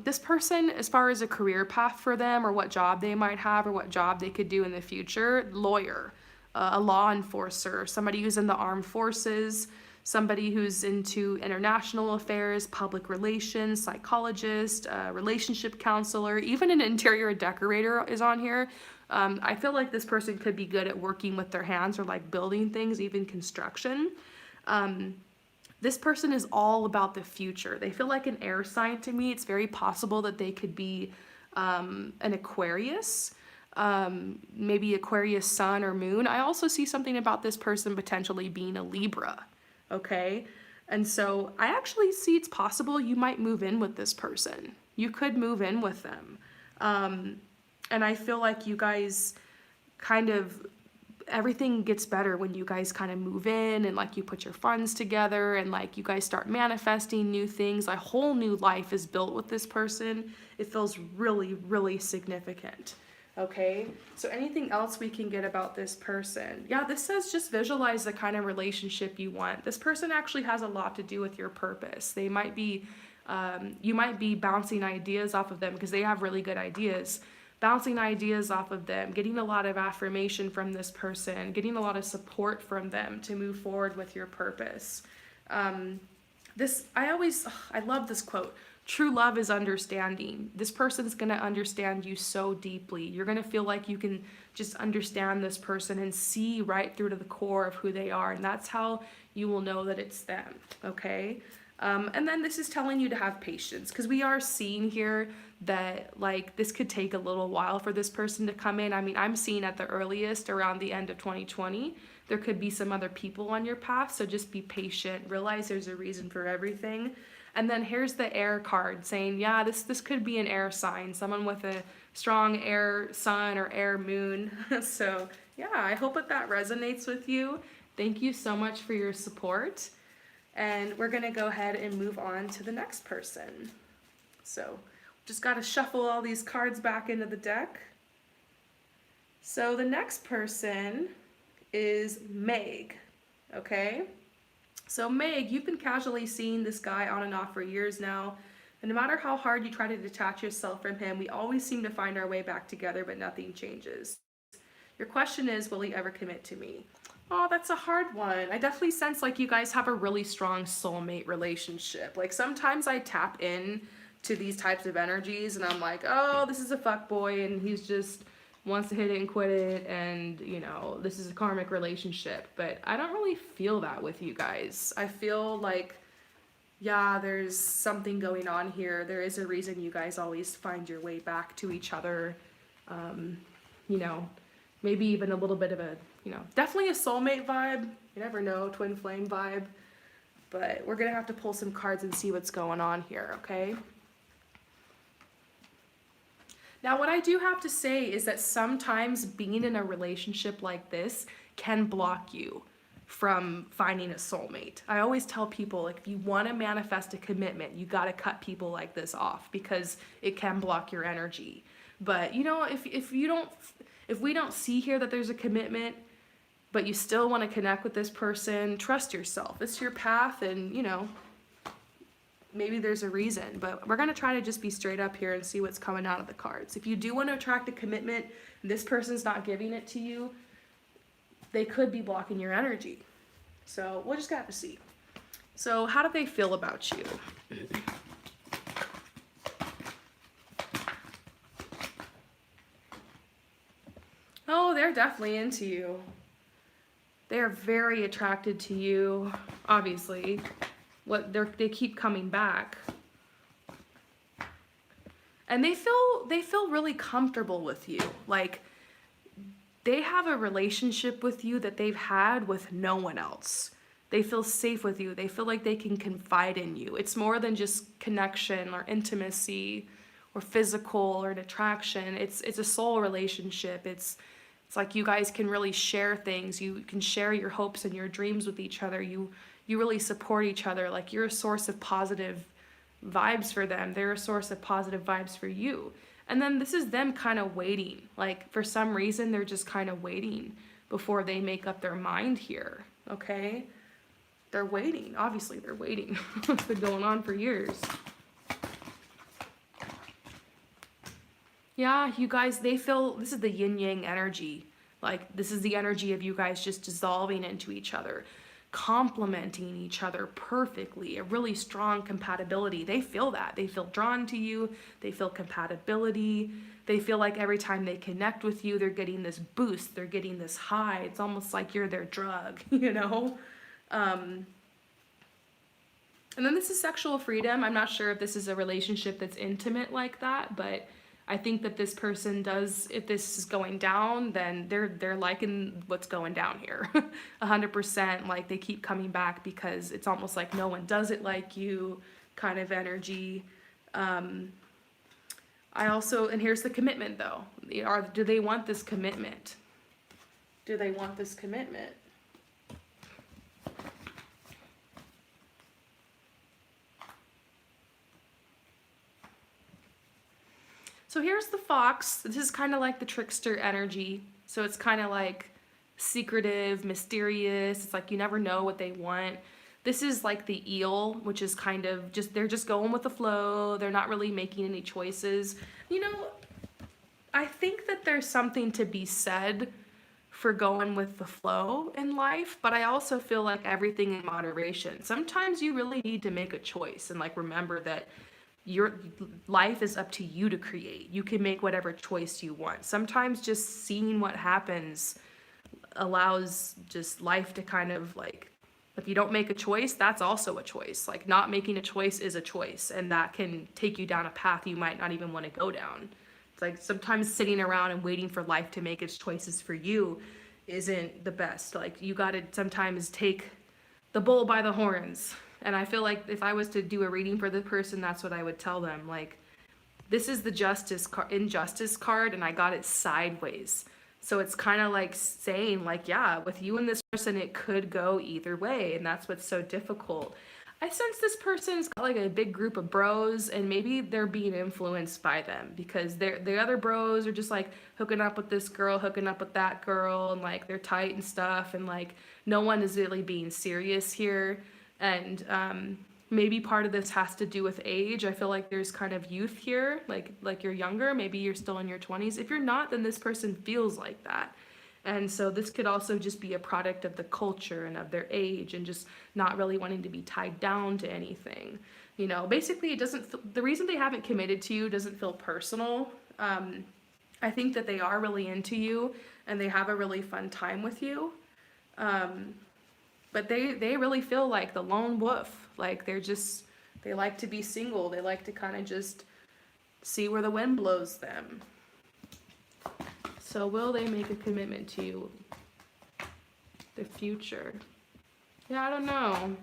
This person, as far as a career path for them, or what job they might have, or what job they could do in the future, lawyer, a law enforcer, somebody who's in the armed forces, somebody who's into international affairs, public relations, psychologist, relationship counselor, even an interior decorator is on here. I feel like this person could be good at working with their hands, or like building things, even construction. This person is all about the future. They feel like an air sign to me. It's very possible that they could be an Aquarius, maybe Aquarius sun or moon. I also see something about this person potentially being a Libra. Okay, and so I actually see it's possible you might move in with this person. You could move in with them. And I feel like you guys kind of, everything gets better when you guys kind of move in, and like you put your funds together, and like you guys start manifesting new things. A whole new life is built with this person. It feels really, really significant. Okay, so anything else we can get about this person? Yeah, this says just visualize the kind of relationship you want. This person actually has a lot to do with your purpose. They might be, you might be bouncing ideas off of them, because they have really good ideas. Bouncing ideas off of them, getting a lot of affirmation from this person, getting a lot of support from them to move forward with your purpose. I love this quote. True love is understanding. This person's going to understand you so deeply. You're going to feel like you can just understand this person and see right through to the core of who they are. And that's how you will know that it's them. Okay. And then this is telling you to have patience, because we are seeing here that like this could take a little while for this person to come in. I mean, I'm seeing at the earliest around the end of 2020. There could be some other people on your path. So just be patient. Realize there's a reason for everything. And then here's the air card saying, yeah, this could be an air sign, someone with a strong air sun or air moon. So yeah, I hope that resonates with you. Thank you so much for your support. And we're gonna go ahead and move on to the next person. So just gotta shuffle all these cards back into the deck. So the next person is Meg, okay? So Meg, you've been casually seeing this guy on and off for years now, and no matter how hard you try to detach yourself from him, we always seem to find our way back together, but nothing changes. Your question is, will he ever commit to me? Oh, that's a hard one. I definitely sense like you guys have a really strong soulmate relationship. Like sometimes I tap in to these types of energies and I'm like, oh, this is a fuckboy and he's just wants to hit it and quit it, and you know, this is a karmic relationship. But I don't really feel that with you guys. I feel like, yeah, there's something going on here. There is a reason you guys always find your way back to each other. You know, maybe even a little bit of a, you know, definitely a soulmate vibe. You never know, twin flame vibe. But we're gonna have to pull some cards and see what's going on here, okay? Now, what I do have to say is that sometimes being in a relationship like this can block you from finding a soulmate. I always tell people, like, if you want to manifest a commitment, you got to cut people like this off, because it can block your energy. But, you know, if we don't see here that there's a commitment, but you still want to connect with this person, trust yourself. It's your path, and, you know, maybe there's a reason, but we're going to try to just be straight up here and see what's coming out of the cards. If you do want to attract a commitment, this person's not giving it to you, they could be blocking your energy. So we'll just have to see. So how do they feel about you? Oh, they're definitely into you. They are very attracted to you, obviously. They keep coming back. And they feel really comfortable with you. Like they have a relationship with you that they've had with no one else. They feel safe with you. They feel like they can confide in you. It's more than just connection or intimacy or physical or an attraction. It's a soul relationship. It's like you guys can really share things. You can share your hopes and your dreams with each other. You really support each other. Like you're a source of positive vibes for them. They're a source of positive vibes for you. And then this is them kind of waiting. Like for some reason, they're just kind of waiting before they make up their mind here. Okay? They're waiting. Obviously, they're waiting. It's been going on for years. Yeah, you guys, they feel this is the yin yang energy. Like, this is the energy of you guys just dissolving into each other, complementing each other perfectly, a really strong compatibility. They feel that. They feel drawn to you, they feel compatibility. They feel like every time they connect with you, they're getting this boost, they're getting this high. It's almost like you're their drug, you know? And then this is sexual freedom. I'm not sure if this is a relationship that's intimate like that, but I think that this person does, if this is going down, then they're liking what's going down here. 100%, like they keep coming back because it's almost like no one does it like you kind of energy. I also, and here's the commitment though. Do they want this commitment? Do they want this commitment? So here's the fox. This is kind of like the trickster energy. So it's kind of like secretive, mysterious. It's like you never know what they want. This is like the eel, which is kind of just, they're just going with the flow. They're not really making any choices. You know, I think that there's something to be said for going with the flow in life, but I also feel like everything in moderation. Sometimes you really need to make a choice and like remember that your life is up to you to create. You can make whatever choice you want. Sometimes just seeing what happens allows just life to kind of like, if you don't make a choice, that's also a choice. Like not making a choice is a choice, and that can take you down a path you might not even want to go down. It's like sometimes sitting around and waiting for life to make its choices for you isn't the best. Like you got to sometimes take the bull by the horns. And I feel like if I was to do a reading for the person, that's what I would tell them. Like, this is the injustice card, and I got it sideways. So it's kind of like saying, like, yeah, with you and this person, it could go either way, and that's what's so difficult. I sense this person's got like a big group of bros, and maybe they're being influenced by them because the other bros are just like hooking up with this girl, hooking up with that girl, and like they're tight and stuff, and like no one is really being serious here. And maybe part of this has to do with age. I feel like there's kind of youth here, like you're younger, maybe you're still in your 20s. If you're not, then this person feels like that. And so this could also just be a product of the culture and of their age and just not really wanting to be tied down to anything. You know, basically it doesn't feel, the reason they haven't committed to you doesn't feel personal. I think that they are really into you and they have a really fun time with you. But they really feel like the lone wolf. Like they like to be single. They like to kind of just see where the wind blows them. So will they make a commitment to you? The future. Yeah, I don't know.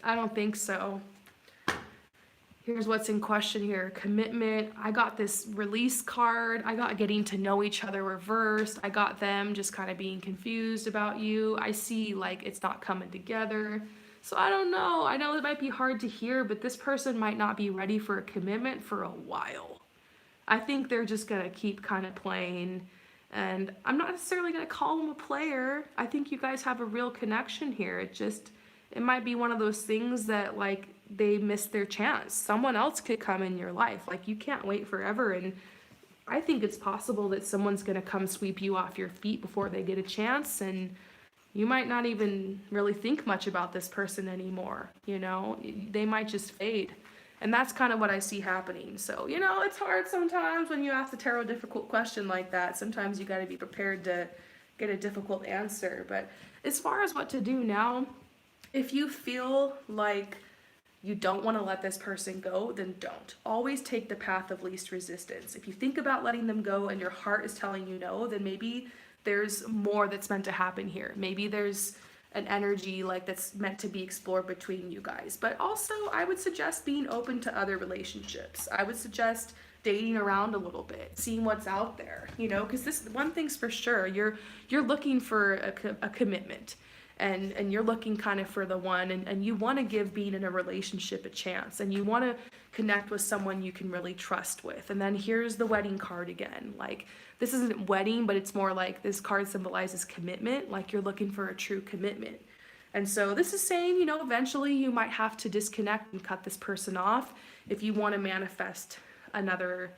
I don't think so. Here's what's in question here. Commitment. I got this release card. I got getting to know each other reversed. I got them just kind of being confused about you. I see like it's not coming together. So I don't know. I know it might be hard to hear, but this person might not be ready for a commitment for a while. I think they're just going to keep kind of playing. And I'm not necessarily going to call them a player. I think you guys have a real connection here. It might be one of those things that like they missed their chance. Someone else could come in your life. Like you can't wait forever and I think it's possible that someone's going to come sweep you off your feet before they get a chance, and you might not even really think much about this person anymore, you know? They might just fade. And that's kind of what I see happening. So, you know, it's hard sometimes when you ask the tarot a difficult question like that. Sometimes you got to be prepared to get a difficult answer. But as far as what to do now, if you feel like you don't want to let this person go, then don't. Always take the path of least resistance. If you think about letting them go and your heart is telling you no, then maybe there's more that's meant to happen here. Maybe there's an energy like that's meant to be explored between you guys. But also, I would suggest being open to other relationships. I would suggest dating around a little bit, seeing what's out there, you know, because this one thing's for sure, you're looking for a commitment, and you're looking kind of for the one, and you want to give being in a relationship a chance, and you want to connect with someone you can really trust with. And then here's the wedding card again. Like, this isn't wedding, but it's more like this card symbolizes commitment, like you're looking for a true commitment. And so this is saying, you know, eventually you might have to disconnect and cut this person off if you want to manifest another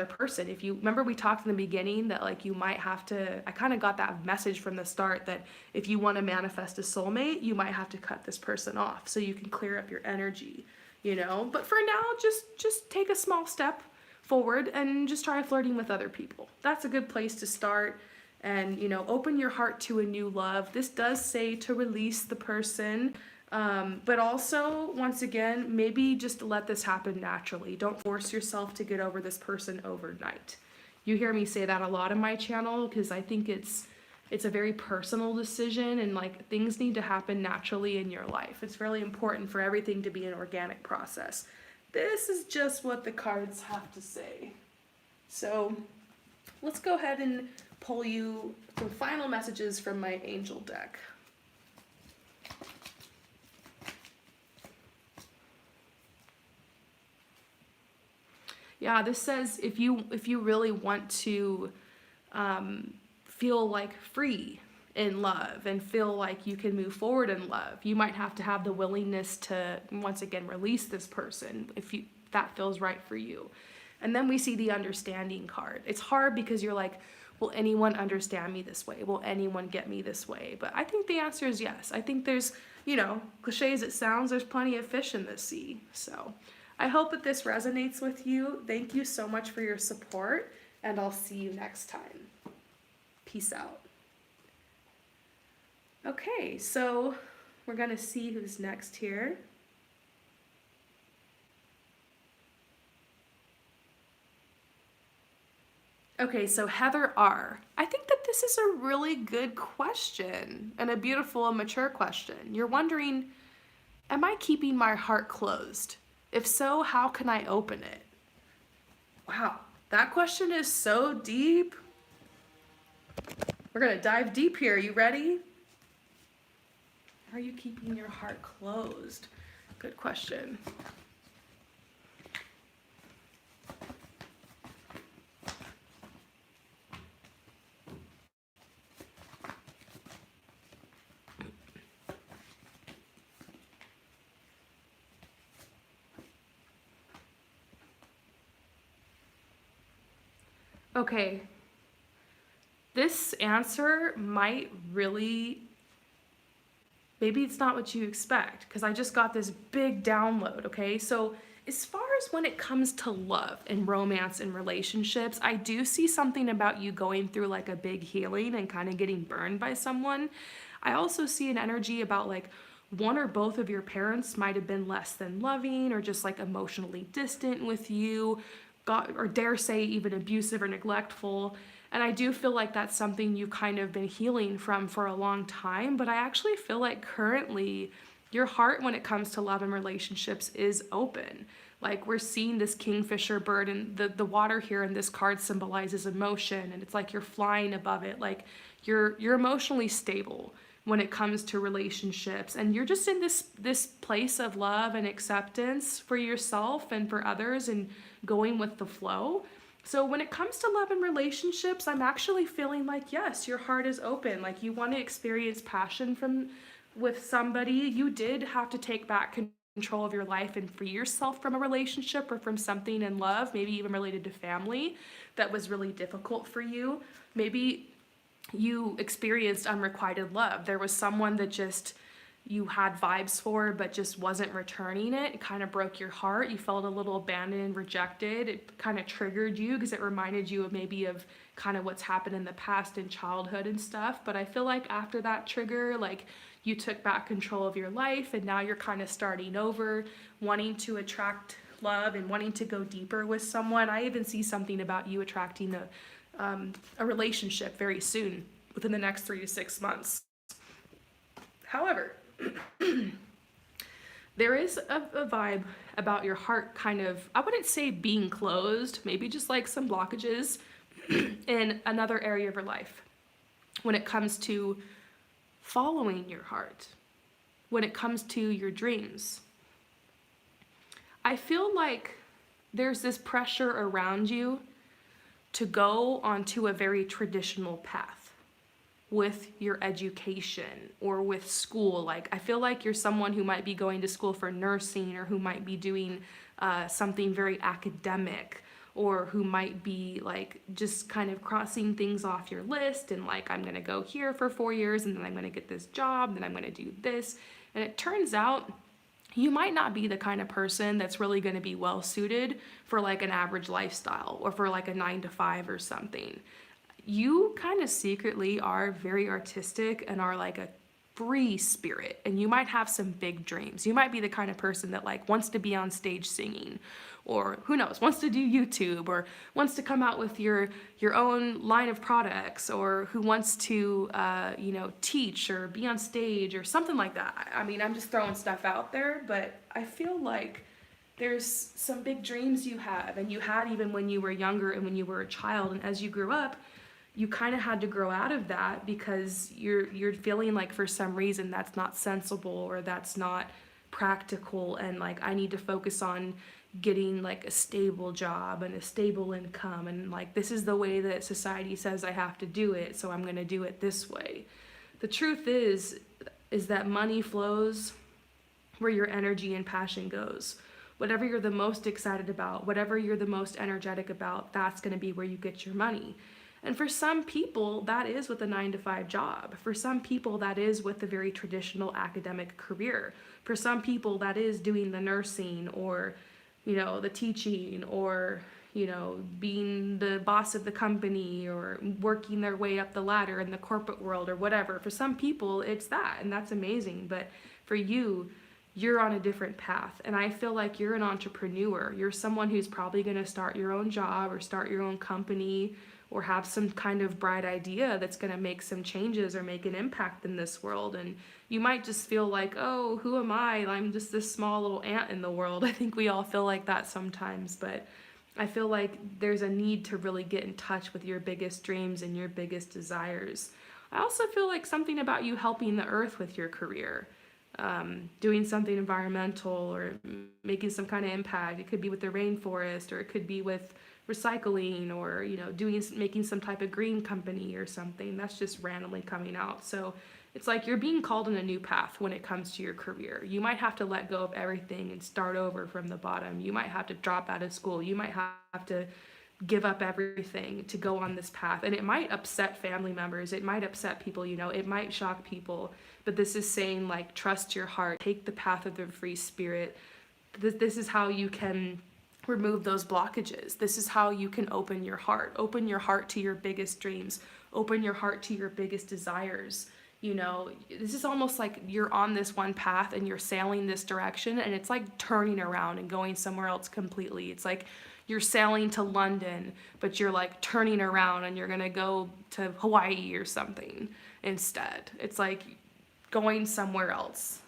person. If you remember, we talked in the beginning that like you might have to, I kind of got that message from the start that if you want to manifest a soulmate, you might have to cut this person off so you can clear up your energy, you know. But for now, just take a small step forward and just try flirting with other people. That's a good place to start. And, you know, open your heart to a new love. This does say to release the person, but also, once again, maybe just let this happen naturally. Don't force yourself to get over this person overnight. You hear me say that a lot on my channel because I think it's a very personal decision, and like things need to happen naturally in your life. It's really important for everything to be an organic process. This is just what the cards have to say. So let's go ahead and pull you some final messages from my angel deck. Yeah, this says if you really want to feel like free in love and feel like you can move forward in love, you might have to have the willingness to once again release this person if that feels right for you. And then we see the understanding card. It's hard because you're like, will anyone understand me this way? Will anyone get me this way? But I think the answer is yes. I think there's, you know, cliche as it sounds, there's plenty of fish in the sea. So I hope that this resonates with you. Thank you so much for your support, and I'll see you next time. Peace out. Okay, so we're gonna see who's next here. Okay, so Heather R. I think that this is a really good question and a beautiful and mature question. You're wondering, am I keeping my heart closed? If so, how can I open it? Wow, that question is so deep. We're gonna dive deep here. You ready? Are you keeping your heart closed? Good question. Okay, this answer might really, maybe it's not what you expect, because I just got this big download, okay? So as far as when it comes to love and romance and relationships, I do see something about you going through like a big healing and kind of getting burned by someone. I also see an energy about like one or both of your parents might have been less than loving or just like emotionally distant with you, or dare say even abusive or neglectful. And I do feel like that's something you've kind of been healing from for a long time, but I actually feel like currently your heart when it comes to love and relationships is open. Like we're seeing this kingfisher bird, and the water here in this card symbolizes emotion, and it's like you're flying above it, like you're emotionally stable when it comes to relationships, and you're just in this place of love and acceptance for yourself and for others and going with the flow. So when it comes to love and relationships, I'm actually feeling like, yes, your heart is open. Like you want to experience passion with somebody. You did have to take back control control of your life and free yourself from a relationship or from something in love, maybe even related to family, that was really difficult for you. Maybe you experienced unrequited love. There was someone that just you had vibes for but just wasn't returning it. It kind of broke your heart. You felt a little abandoned and rejected. It kind of triggered you because it reminded you of maybe of kind of what's happened in the past in childhood and stuff. But I feel like after that trigger, like you took back control of your life and now you're kind of starting over, wanting to attract love and wanting to go deeper with someone. I even see something about you attracting a relationship very soon, within the next 3 to 6 months. However, there is a vibe about your heart kind of, I wouldn't say being closed, maybe just like some blockages in another area of your life when it comes to following your heart, when it comes to your dreams. I feel like there's this pressure around you to go onto a very traditional path with your education or with school. Like, I feel like you're someone who might be going to school for nursing, or who might be doing something very academic, or who might be like just kind of crossing things off your list and like, I'm gonna go here for 4 years and then I'm gonna get this job, then I'm gonna do this. And it turns out you might not be the kind of person that's really going to be well suited for like an average lifestyle or for like a 9 to 5 or something. You kind of secretly are very artistic and are like a free spirit, and you might have some big dreams. You might be the kind of person that like wants to be on stage singing, or who knows, wants to do YouTube, or wants to come out with your own line of products, or who wants to teach or be on stage or something like that. I mean, I'm just throwing stuff out there, but I feel like there's some big dreams you have, and you had even when you were younger and when you were a child, and as you grew up you kind of had to grow out of that because you're feeling like for some reason that's not sensible or that's not practical, and like I need to focus on getting like a stable job and a stable income, and like this is the way that society says I have to do it, so I'm going to do it this way. The truth is that money flows where your energy and passion goes. Whatever you're the most excited about, whatever you're the most energetic about, that's going to be where you get your money. And for some people, that is with a 9 to 5 job. For some people, that is with a very traditional academic career. For some people, that is doing the nursing, or, the teaching, or, being the boss of the company, or working their way up the ladder in the corporate world, or whatever. For some people, it's that, and that's amazing. But for you, you're on a different path. And I feel like you're an entrepreneur. You're someone who's probably going to start your own job or start your own company, or have some kind of bright idea that's going to make some changes or make an impact in this world. And you might just feel like, oh, who am I? I'm just this small little ant in the world. I think we all feel like that sometimes, but I feel like there's a need to really get in touch with your biggest dreams and your biggest desires. I also feel like something about you helping the earth with your career, doing something environmental or making some kind of impact. It could be with the rainforest, or it could be with recycling, or making some type of green company or something. That's just randomly coming out. So it's like you're being called in a new path when it comes to your career. You might have to let go of everything and start over from the bottom. You might have to drop out of school. You might have to give up everything to go on this path, and it might upset family members, it might upset people, it might shock people, but this is saying like, trust your heart, take the path of the free spirit. This is how you can remove those blockages. This is how you can open your heart to your biggest dreams, open your heart to your biggest desires. This is almost like you're on this one path and you're sailing this direction, and it's like turning around and going somewhere else completely. It's like you're sailing to London, but you're like turning around and you're gonna go to Hawaii or something instead. It's like going somewhere else.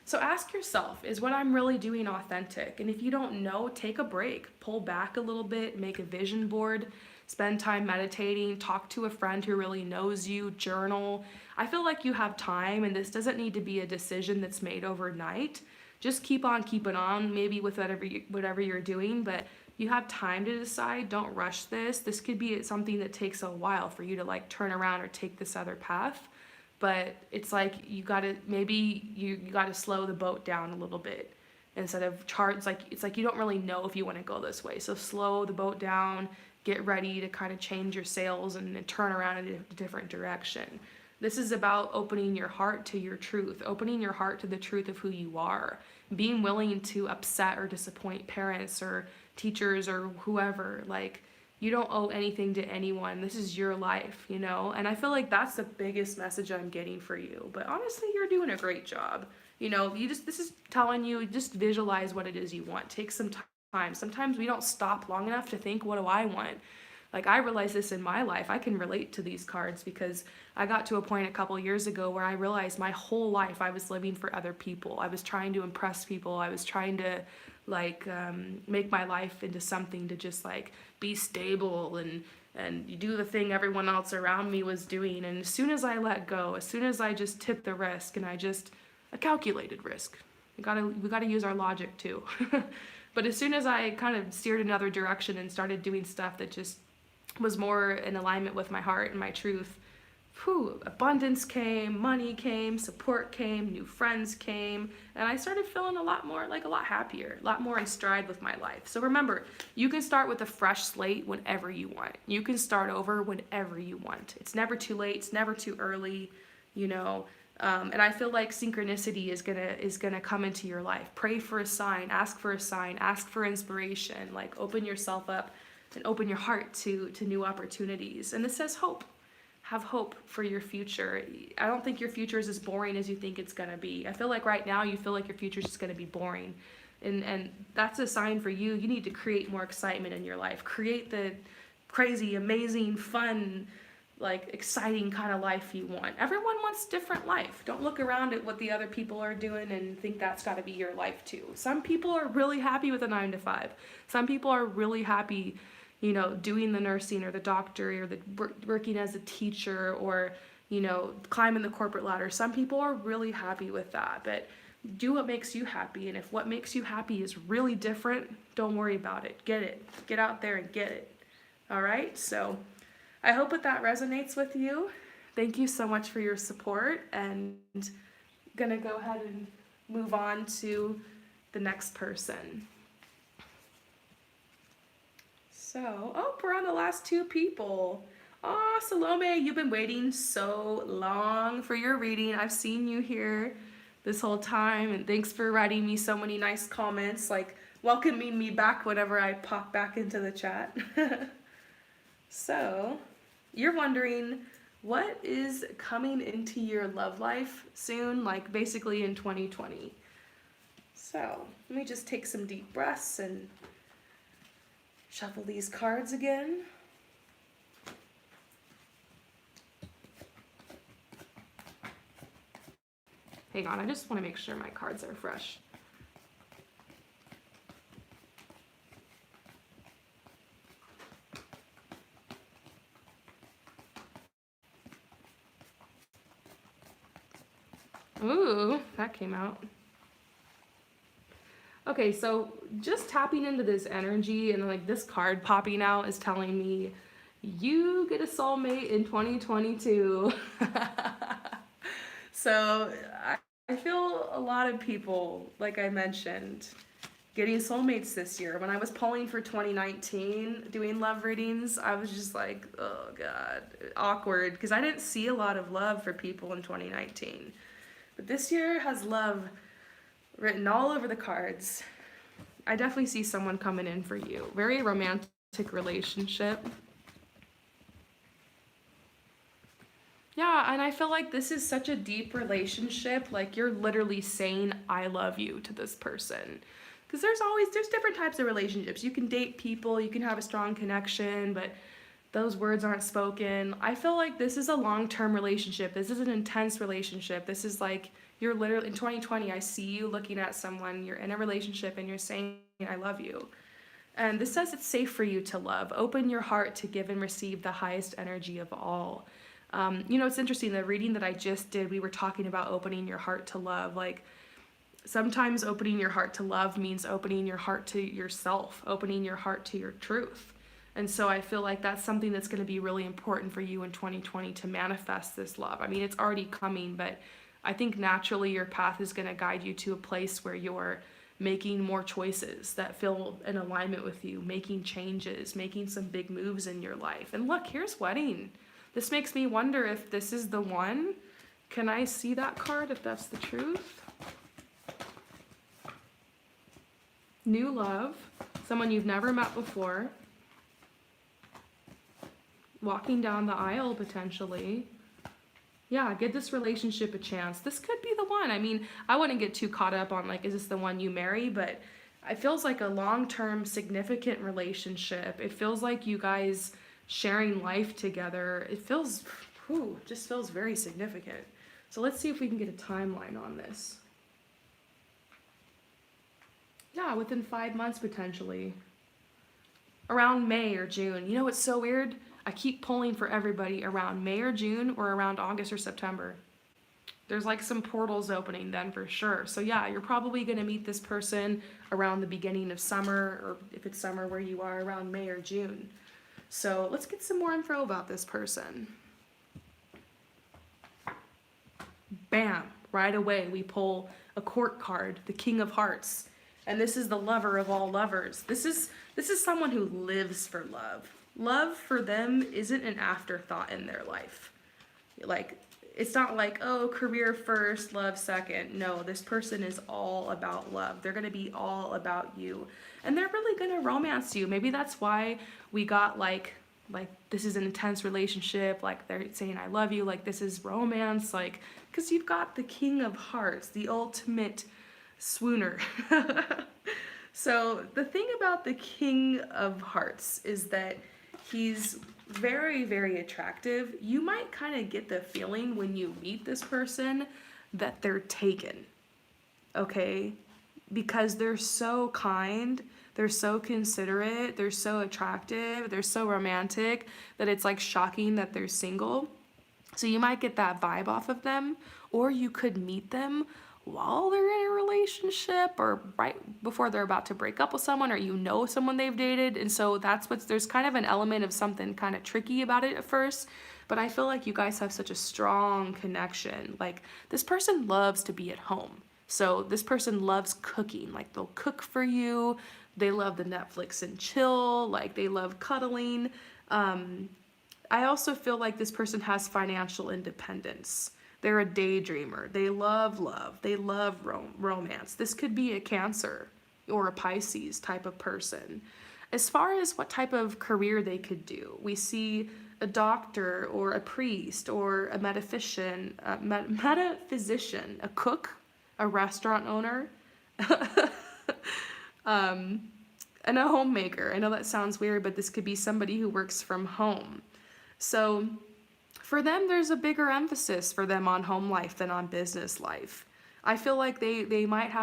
So ask yourself, is what I'm really doing authentic? And if you don't know, take a break, pull back a little bit, make a vision board, spend time meditating, talk to a friend who really knows you, journal. I feel like you have time, and this doesn't need to be a decision that's made overnight. Just keep on keeping on, maybe with whatever you're doing, but you have time to decide. Don't rush this. This could be something that takes a while for you to like turn around or take this other path. but it's like you gotta, maybe you gotta slow the boat down a little bit instead of charge. Like it's like you don't really know if you want to go this way, so slow the boat down, get ready to kind of change your sails and turn around in a different direction. This is about opening your heart to your truth, opening your heart to the truth of who you are, being willing to upset or disappoint parents or teachers or whoever. Like, you don't owe anything to anyone. This is your life, you know? And I feel like that's the biggest message I'm getting for you. But honestly, you're doing a great job. You know, this is telling you, just visualize what it is you want. Take some time. Sometimes we don't stop long enough to think, what do I want? Like, I realized this in my life. I can relate to these cards because I got to a point a couple years ago where I realized my whole life I was living for other people. I was trying to impress people. I was trying to make my life into something to just like be stable and you do the thing everyone else around me was doing. And as soon as I let go, as soon as I just tipped the risk, and a calculated risk. We gotta use our logic too. But as soon as I kind of steered another direction and started doing stuff that just was more in alignment with my heart and my truth, abundance came, money came, support came, new friends came, and I started feeling a lot happier, a lot more in stride with my life. So remember, you can start with a fresh slate whenever you want. You can start over whenever you want. It's never too late. It's never too early, you know. And I feel like synchronicity is gonna come into your life. Pray for a sign, ask for inspiration, like open yourself up and open your heart to new opportunities. And this says hope. Have hope for your future. I don't think your future is as boring as you think it's gonna be. I feel like right now you feel like your future is just gonna be boring. And that's a sign for you. You need to create more excitement in your life. Create the crazy, amazing, fun, like exciting kind of life you want. Everyone wants different life. Don't look around at what the other people are doing and think that's got to be your life too. Some people are really happy with a 9 to 5. Some people are really happy, you know, doing the nursing or the doctor or working as a teacher or, you know, climbing the corporate ladder. Some people are really happy with that, but do what makes you happy. And if what makes you happy is really different, don't worry about it. Get it. Get out there and get it. All right? So I hope that resonates with you. Thank you so much for your support, and I'm gonna go ahead and move on to the next person. So, we're on the last 2 people. Oh, Salome, you've been waiting so long for your reading. I've seen you here this whole time, and thanks for writing me so many nice comments, like welcoming me back whenever I pop back into the chat. So, you're wondering what is coming into your love life soon, like basically in 2020. So let me just take some deep breaths and shuffle these cards again. Hang on, I just want to make sure my cards are fresh. Ooh, that came out. Okay, so just tapping into this energy and like this card popping out is telling me you get a soulmate in 2022. So I feel a lot of people, like I mentioned, getting soulmates this year. When I was polling for 2019, doing love readings, I was just like, oh God, awkward, because I didn't see a lot of love for people in 2019. But this year has love written all over the cards. I definitely see someone coming in for you. Very romantic relationship. Yeah, and I feel like this is such a deep relationship. Like you're literally saying, I love you to this person. Because there's different types of relationships. You can date people, you can have a strong connection, but those words aren't spoken. I feel like this is a long-term relationship. This is an intense relationship. This is like, you're literally, in 2020, I see you looking at someone, you're in a relationship and you're saying, I love you. And this says it's safe for you to love. Open your heart to give and receive the highest energy of all. You know, it's interesting, the reading that I just did, we were talking about opening your heart to love. Like, sometimes opening your heart to love means opening your heart to yourself, opening your heart to your truth. And so I feel like that's something that's going to be really important for you in 2020 to manifest this love. I mean, it's already coming, but I think naturally your path is going to guide you to a place where you're making more choices that feel in alignment with you, making changes, making some big moves in your life. And look, here's wedding. This makes me wonder if this is the one. Can I see that card if that's the truth? New love, someone you've never met before. Walking down the aisle potentially. Yeah, give this relationship a chance. This could be the one. I mean, I wouldn't get too caught up on like, is this the one you marry? But it feels like a long-term significant relationship. It feels like you guys sharing life together. It feels, just feels very significant. So let's see if we can get a timeline on this. Yeah, within 5 months potentially. Around May or June. You know what's so weird? I keep pulling for everybody around May or June or around August or September. There's like some portals opening then for sure. So yeah, you're probably going to meet this person around the beginning of summer, or if it's summer where you are, around May or June. So let's get some more info about this person. Bam! Right away we pull a court card, the King of Hearts. And this is the lover of all lovers. This is someone who lives for love. Love for them isn't an afterthought in their life. Like, it's not like, oh, career first, love second. No, this person is all about love. They're going to be all about you. And they're really going to romance you. Maybe that's why we got like this is an intense relationship. Like, they're saying, I love you. Like, this is romance. Like, because you've got the King of Hearts, the ultimate swooner. So the thing about the King of Hearts is that he's very, very attractive. You might kind of get the feeling when you meet this person that they're taken, okay? Because they're so kind, they're so considerate, they're so attractive, they're so romantic that it's like shocking that they're single. So you might get that vibe off of them, or you could meet them while they're in a relationship or right before they're about to break up with someone, or you know someone they've dated. And so there's kind of an element of something kind of tricky about it at first, but I feel like you guys have such a strong connection. Like, this person loves to be at home. So this person loves cooking. Like, they'll cook for you. They love the Netflix and chill. Like, they love cuddling. I also feel like this person has financial independence. They're a daydreamer. They love love. They love romance. This could be a Cancer or a Pisces type of person. As far as what type of career they could do, we see a doctor or a priest or a metaphysician, a cook, a restaurant owner, and a homemaker. I know that sounds weird, but this could be somebody who works from home. So for them, there's a bigger emphasis for them on home life than on business life. I feel like they might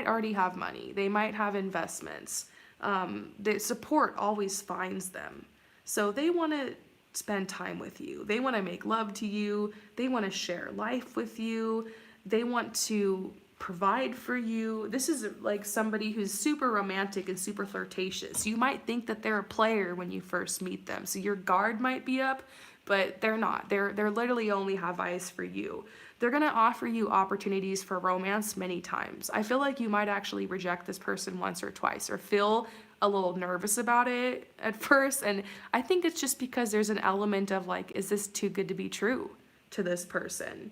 already have money. They might have investments. The support always finds them. So they want to spend time with you. They want to make love to you. They want to share life with you. They want to provide for you. This is like somebody who's super romantic and super flirtatious. You might think that they're a player when you first meet them. So your guard might be up, but they're not. They're literally only have eyes for you. They're going to offer you opportunities for romance many times. I feel like you might actually reject this person once or twice, or feel a little nervous about it at first. And I think it's just because there's an element of like, is this too good to be true to this person?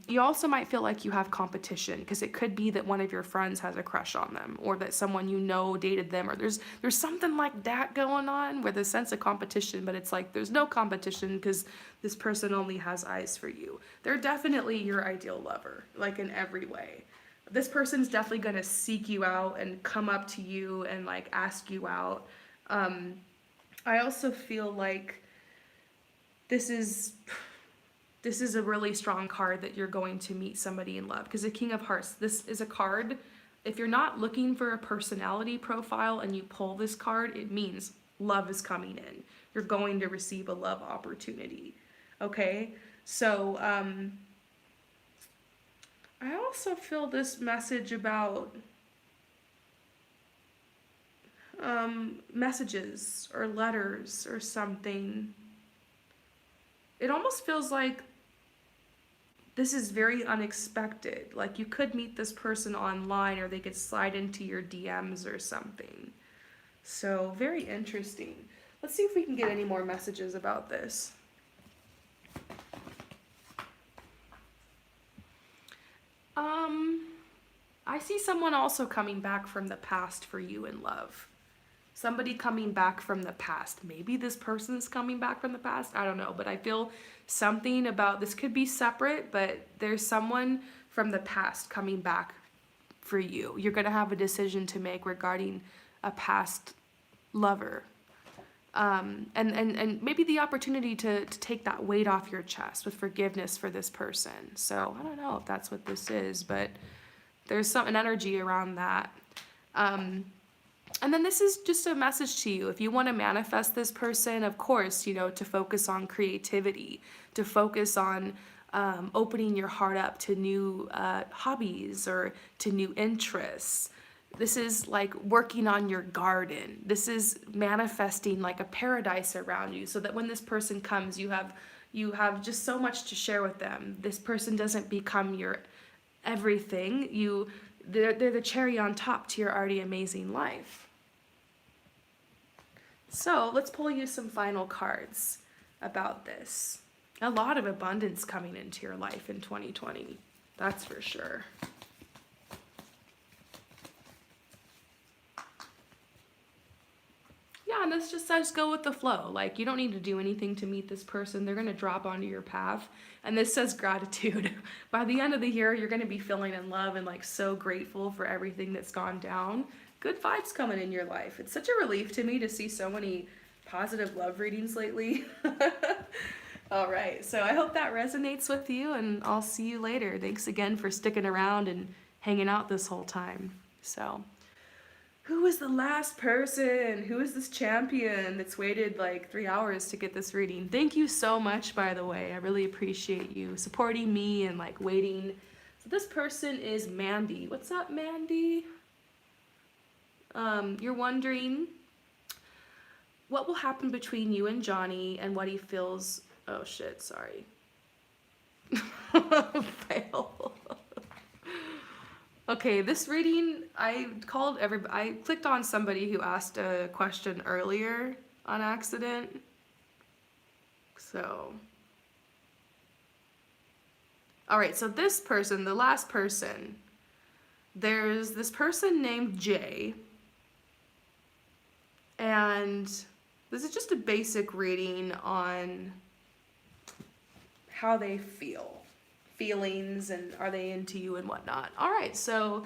You also might feel like you have competition, because it could be that one of your friends has a crush on them, or that someone you know dated them, or there's something like that going on with a sense of competition, but it's like there's no competition because this person only has eyes for you. They're definitely your ideal lover, like in every way. This person's definitely going to seek you out and come up to you and like ask you out. I also feel like this is a really strong card that you're going to meet somebody in love, because the King of Hearts, this is a card. If you're not looking for a personality profile and you pull this card, it means love is coming in. You're going to receive a love opportunity. Okay? So, I also feel this message about, messages or letters or something. It almost feels like this is very unexpected. Like you could meet this person online or they could slide into your DMs or something. So, very interesting. Let's see if we can get any more messages about this. I see someone also coming back from the past for you in love. Somebody coming back from the past. Maybe this person's coming back from the past. I don't know, but I feel something about this could be separate, but there's someone from the past coming back for you. You're going to have a decision to make regarding a past lover. And maybe the opportunity to take that weight off your chest with forgiveness for this person. So I don't know if that's what this is, but there's an energy around that. And then this is just a message to you. If you want to manifest this person, of course, you know, to focus on creativity, to focus on opening your heart up to new hobbies or to new interests. This is like working on your garden. This is manifesting like a paradise around you so that when this person comes, you have just so much to share with them. This person doesn't become your everything. They're the cherry on top to your already amazing life. So let's pull you some final cards about this. A lot of abundance coming into your life in 2020. That's for sure. Yeah, and this just says go with the flow. Like, you don't need to do anything to meet this person. They're going to drop onto your path. And this says gratitude. By the end of the year, you're going to be feeling in love and like so grateful for everything that's gone down. Good vibes coming in your life. It's such a relief to me to see so many positive love readings lately. All right, so I hope that resonates with you, and I'll see you later. Thanks again for sticking around and hanging out this whole time. So, who is the last person? Who is this champion that's waited like 3 hours to get this reading? Thank you so much, by the way. I really appreciate you supporting me and like waiting. So this person is Mandy. What's up, Mandy? You're wondering what will happen between you and Johnny and what he feels. Oh shit, sorry. Fail. Okay, this reading, I clicked on somebody who asked a question earlier on accident. So. All right, so this person, the last person, there's this person named Jay. And this is just a basic reading on how they feel, feelings, and are they into you and whatnot. All right, so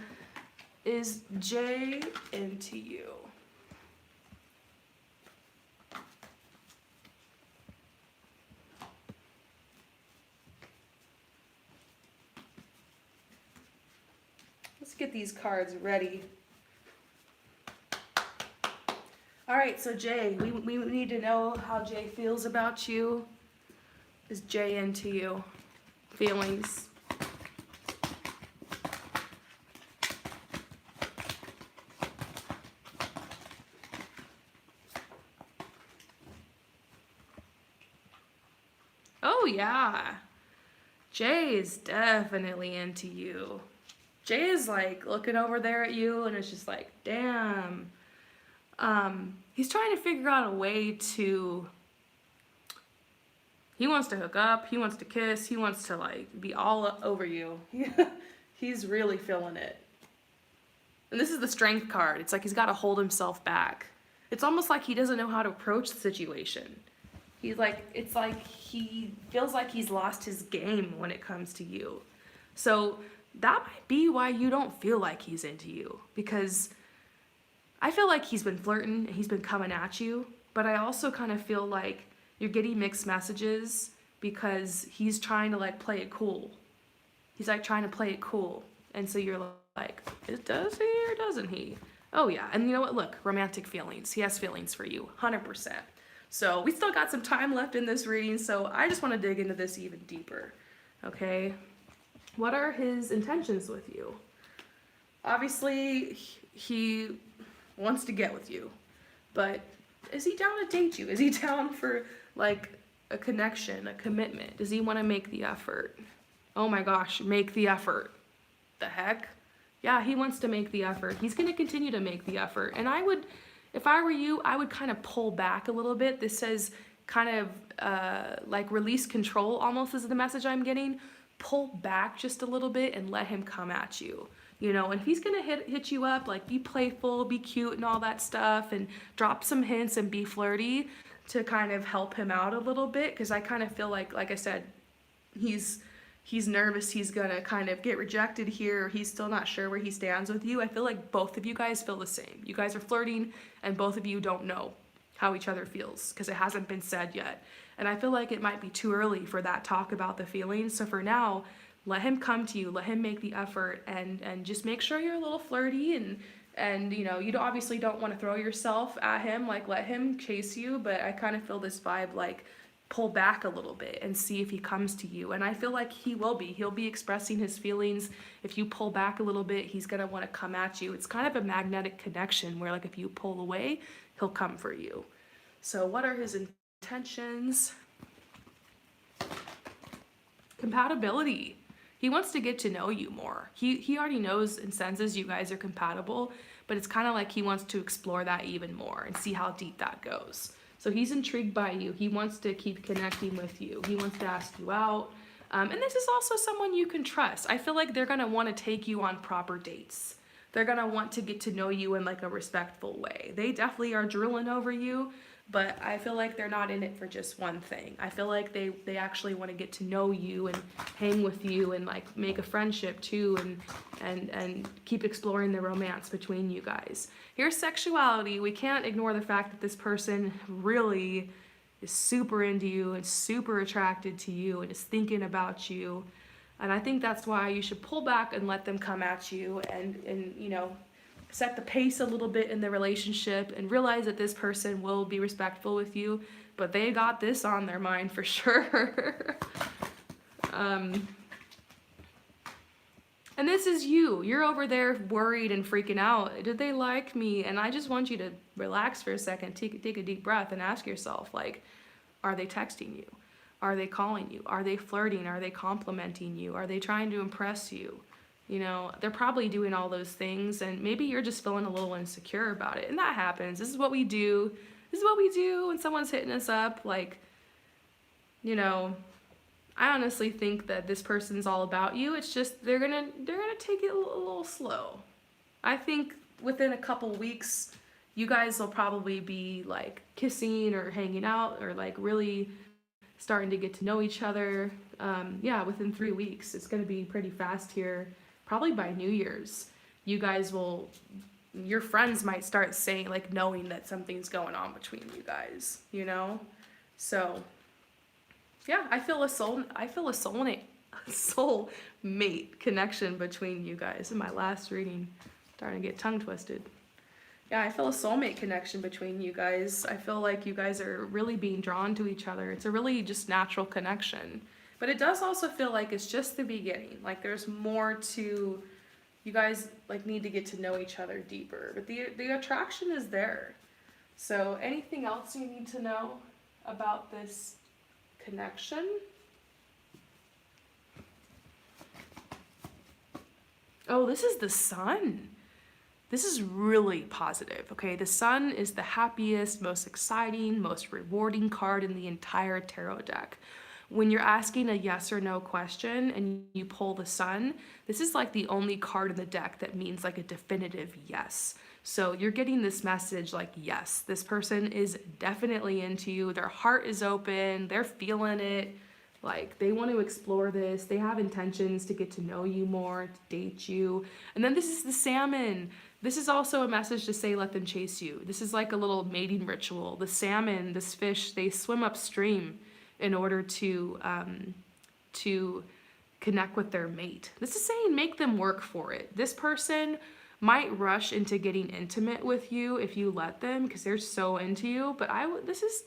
is Jay into you? Let's get these cards ready. All right, so Jay, we need to know how Jay feels about you. Is Jay into you? Feelings. Oh yeah. Jay is definitely into you. Jay is like looking over there at you and it's just like, damn. He's trying to figure out a way to, he wants to hook up, he wants to kiss, he wants to like be all over you. He's really feeling it. And this is the strength card. It's like he's got to hold himself back. It's almost like he doesn't know how to approach the situation. He's like, it's like he feels like he's lost his game when it comes to you. So that might be why you don't feel like he's into you, because I feel like he's been flirting and he's been coming at you, but I also kind of feel like you're getting mixed messages because he's trying to like play it cool. He's like trying to play it cool. And so you're like, does he or doesn't he? Oh yeah, and you know what? Look, romantic feelings. He has feelings for you, 100%. So we still got some time left in this reading, so I just want to dig into this even deeper, okay? What are his intentions with you? Obviously, he wants to get with you. But is he down to date you? Is he down for like a connection, a commitment? Does he want to make the effort? Oh my gosh, make the effort. The heck? Yeah, he wants to make the effort. He's going to continue to make the effort. And I would, if I were you, I would kind of pull back a little bit. This says kind of like release control almost is the message I'm getting. Pull back just a little bit and let him come at you. You know, and if he's gonna hit you up, like be playful, be cute and all that stuff, and drop some hints and be flirty to kind of help him out a little bit, because I kind of feel like I said, he's nervous he's gonna kind of get rejected here, or he's still not sure where he stands with you. I feel like both of you guys feel the same. You guys are flirting and both of you don't know how each other feels because it hasn't been said yet. And I feel like it might be too early for that talk about the feelings. So for now, let him come to you, let him make the effort, and just make sure you're a little flirty, and you know, you obviously don't want to throw yourself at him, like let him chase you, but I kind of feel this vibe like pull back a little bit and see if he comes to you. And I feel like he'll be expressing his feelings. If you pull back a little bit, he's gonna want to come at you. It's kind of a magnetic connection where like if you pull away, he'll come for you. So what are his intentions? Compatibility. He wants to get to know you more. He already knows and senses you guys are compatible, but it's kind of like he wants to explore that even more and see how deep that goes. So he's intrigued by you. He wants to keep connecting with you. He wants to ask you out. And this is also someone you can trust. I feel like they're gonna want to take you on proper dates. They're gonna want to get to know you in like a respectful way. They definitely are drooling over you, but I feel like they're not in it for just one thing. I feel like they actually want to get to know you and hang with you and like make a friendship too, and keep exploring the romance between you guys. Here's sexuality. We can't ignore the fact that this person really is super into you and super attracted to you and is thinking about you. And I think that's why you should pull back and let them come at you, and you know, set the pace a little bit in the relationship and realize that this person will be respectful with you, but they got this on their mind for sure. And this is you. You're over there worried and freaking out. Did they like me? And I just want you to relax for a second, take a deep breath and ask yourself, like, are they texting you? Are they calling you? Are they flirting? Are they complimenting you? Are they trying to impress you? You know, they're probably doing all those things, and maybe you're just feeling a little insecure about it. And that happens. This is what we do. This is what we do when someone's hitting us up. Like, you know, I honestly think that this person's all about you. It's just they're gonna take it a little slow. I think within a couple weeks, you guys will probably be like kissing or hanging out or like really starting to get to know each other. Yeah, within 3 weeks. It's gonna be pretty fast here. Probably by New Year's, you guys will, your friends might start saying, like, knowing that something's going on between you guys, you know? So, yeah, I feel a soulmate connection between you guys. In my last reading, starting to get tongue twisted. Yeah, I feel a soulmate connection between you guys. I feel like you guys are really being drawn to each other. It's a really just natural connection. But it does also feel like it's just the beginning. Like there's more to, you guys like need to get to know each other deeper. But the attraction is there. So anything else you need to know about this connection? Oh, this is the Sun. This is really positive, okay? The Sun is the happiest, most exciting, most rewarding card in the entire tarot deck. When you're asking a yes or no question and you pull the Sun, this is like the only card in the deck that means like a definitive yes. So you're getting this message like, yes, this person is definitely into you. Their heart is open. They're feeling it. Like they want to explore this. They have intentions to get to know you more, to date you. And then this is the Salmon. This is also a message to say, let them chase you. This is like a little mating ritual. The salmon, this fish, they swim upstream in order to connect with their mate. This is saying make them work for it. This person might rush into getting intimate with you if you let them because they're so into you, but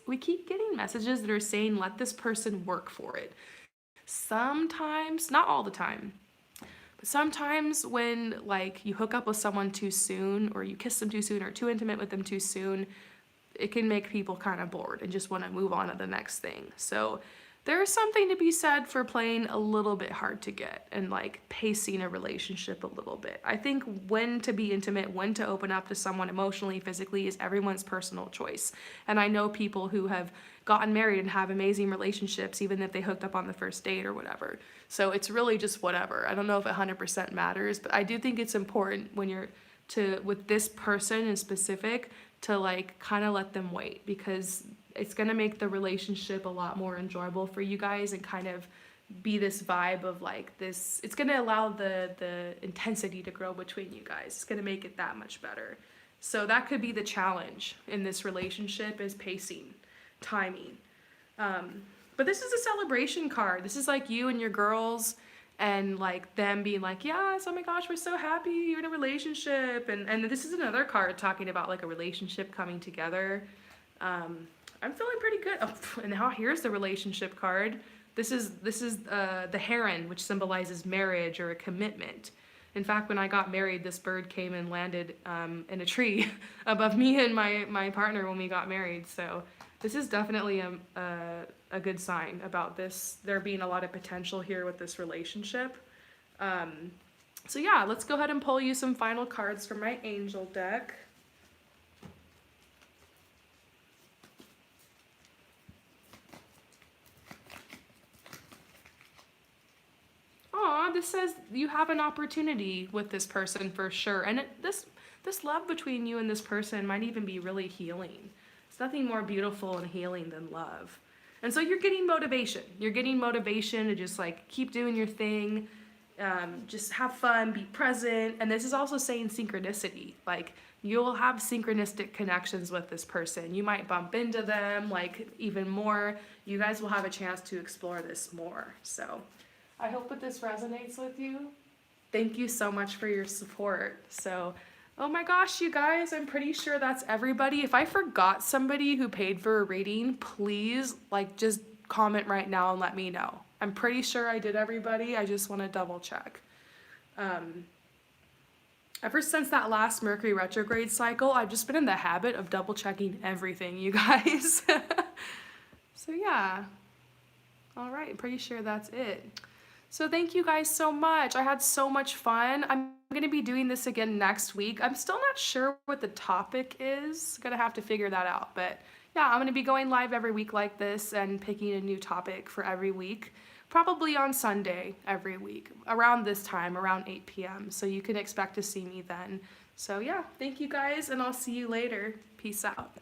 we keep getting messages that are saying let this person work for it. Sometimes, not all the time, but sometimes when like you hook up with someone too soon or you kiss them too soon or too intimate with them too soon, it can make people kind of bored and just want to move on to the next thing. So there's something to be said for playing a little bit hard to get and like pacing a relationship a little bit. I think when to be intimate, when to open up to someone emotionally, physically is everyone's personal choice. And I know people who have gotten married and have amazing relationships even if they hooked up on the first date or whatever. So it's really just whatever. I don't know if 100% matters, but I do think it's important when you're with this person in specific to like kind of let them wait, because it's going to make the relationship a lot more enjoyable for you guys and kind of be this vibe of like this. It's going to allow the intensity to grow between you guys. It's going to make it that much better. So that could be the challenge in this relationship, is pacing, timing. But this is a celebration card. This is like you and your girls and like them being like, yes, oh my gosh, we're so happy you're in a relationship. And this is another card talking about like a relationship coming together. I'm feeling pretty good. Oh, and now here's the relationship card. This is the heron, which symbolizes marriage or a commitment. In fact, when I got married, this bird came and landed in a tree above me and my partner when we got married. So this is definitely a good sign about this. There being a lot of potential here with this relationship. So yeah, let's go ahead and pull you some final cards from my angel deck. Aw, this says you have an opportunity with this person for sure. And this love between you and this person might even be really healing. It's nothing more beautiful and healing than love. And so you're getting motivation. You're getting motivation to just like keep doing your thing, just have fun, be present. And this is also saying synchronicity. Like you'll have synchronistic connections with this person. You might bump into them like even more. You guys will have a chance to explore this more. So I hope that this resonates with you. Thank you so much for your support. So, oh my gosh, you guys, I'm pretty sure that's everybody. If I forgot somebody who paid for a reading, please like just comment right now and let me know. I'm pretty sure I did everybody. I just want to double check. Ever since that last Mercury retrograde cycle, I've just been in the habit of double checking everything, you guys. So yeah. All right, pretty sure that's it. So thank you guys so much. I had so much fun. I'm going to be doing this again next week. I'm still not sure what the topic is. Gonna have to figure that out. But yeah, I'm going to be going live every week like this and picking a new topic for every week. Probably on Sunday every week, around this time, around 8 p.m. So you can expect to see me then. So yeah, thank you guys, and I'll see you later. Peace out.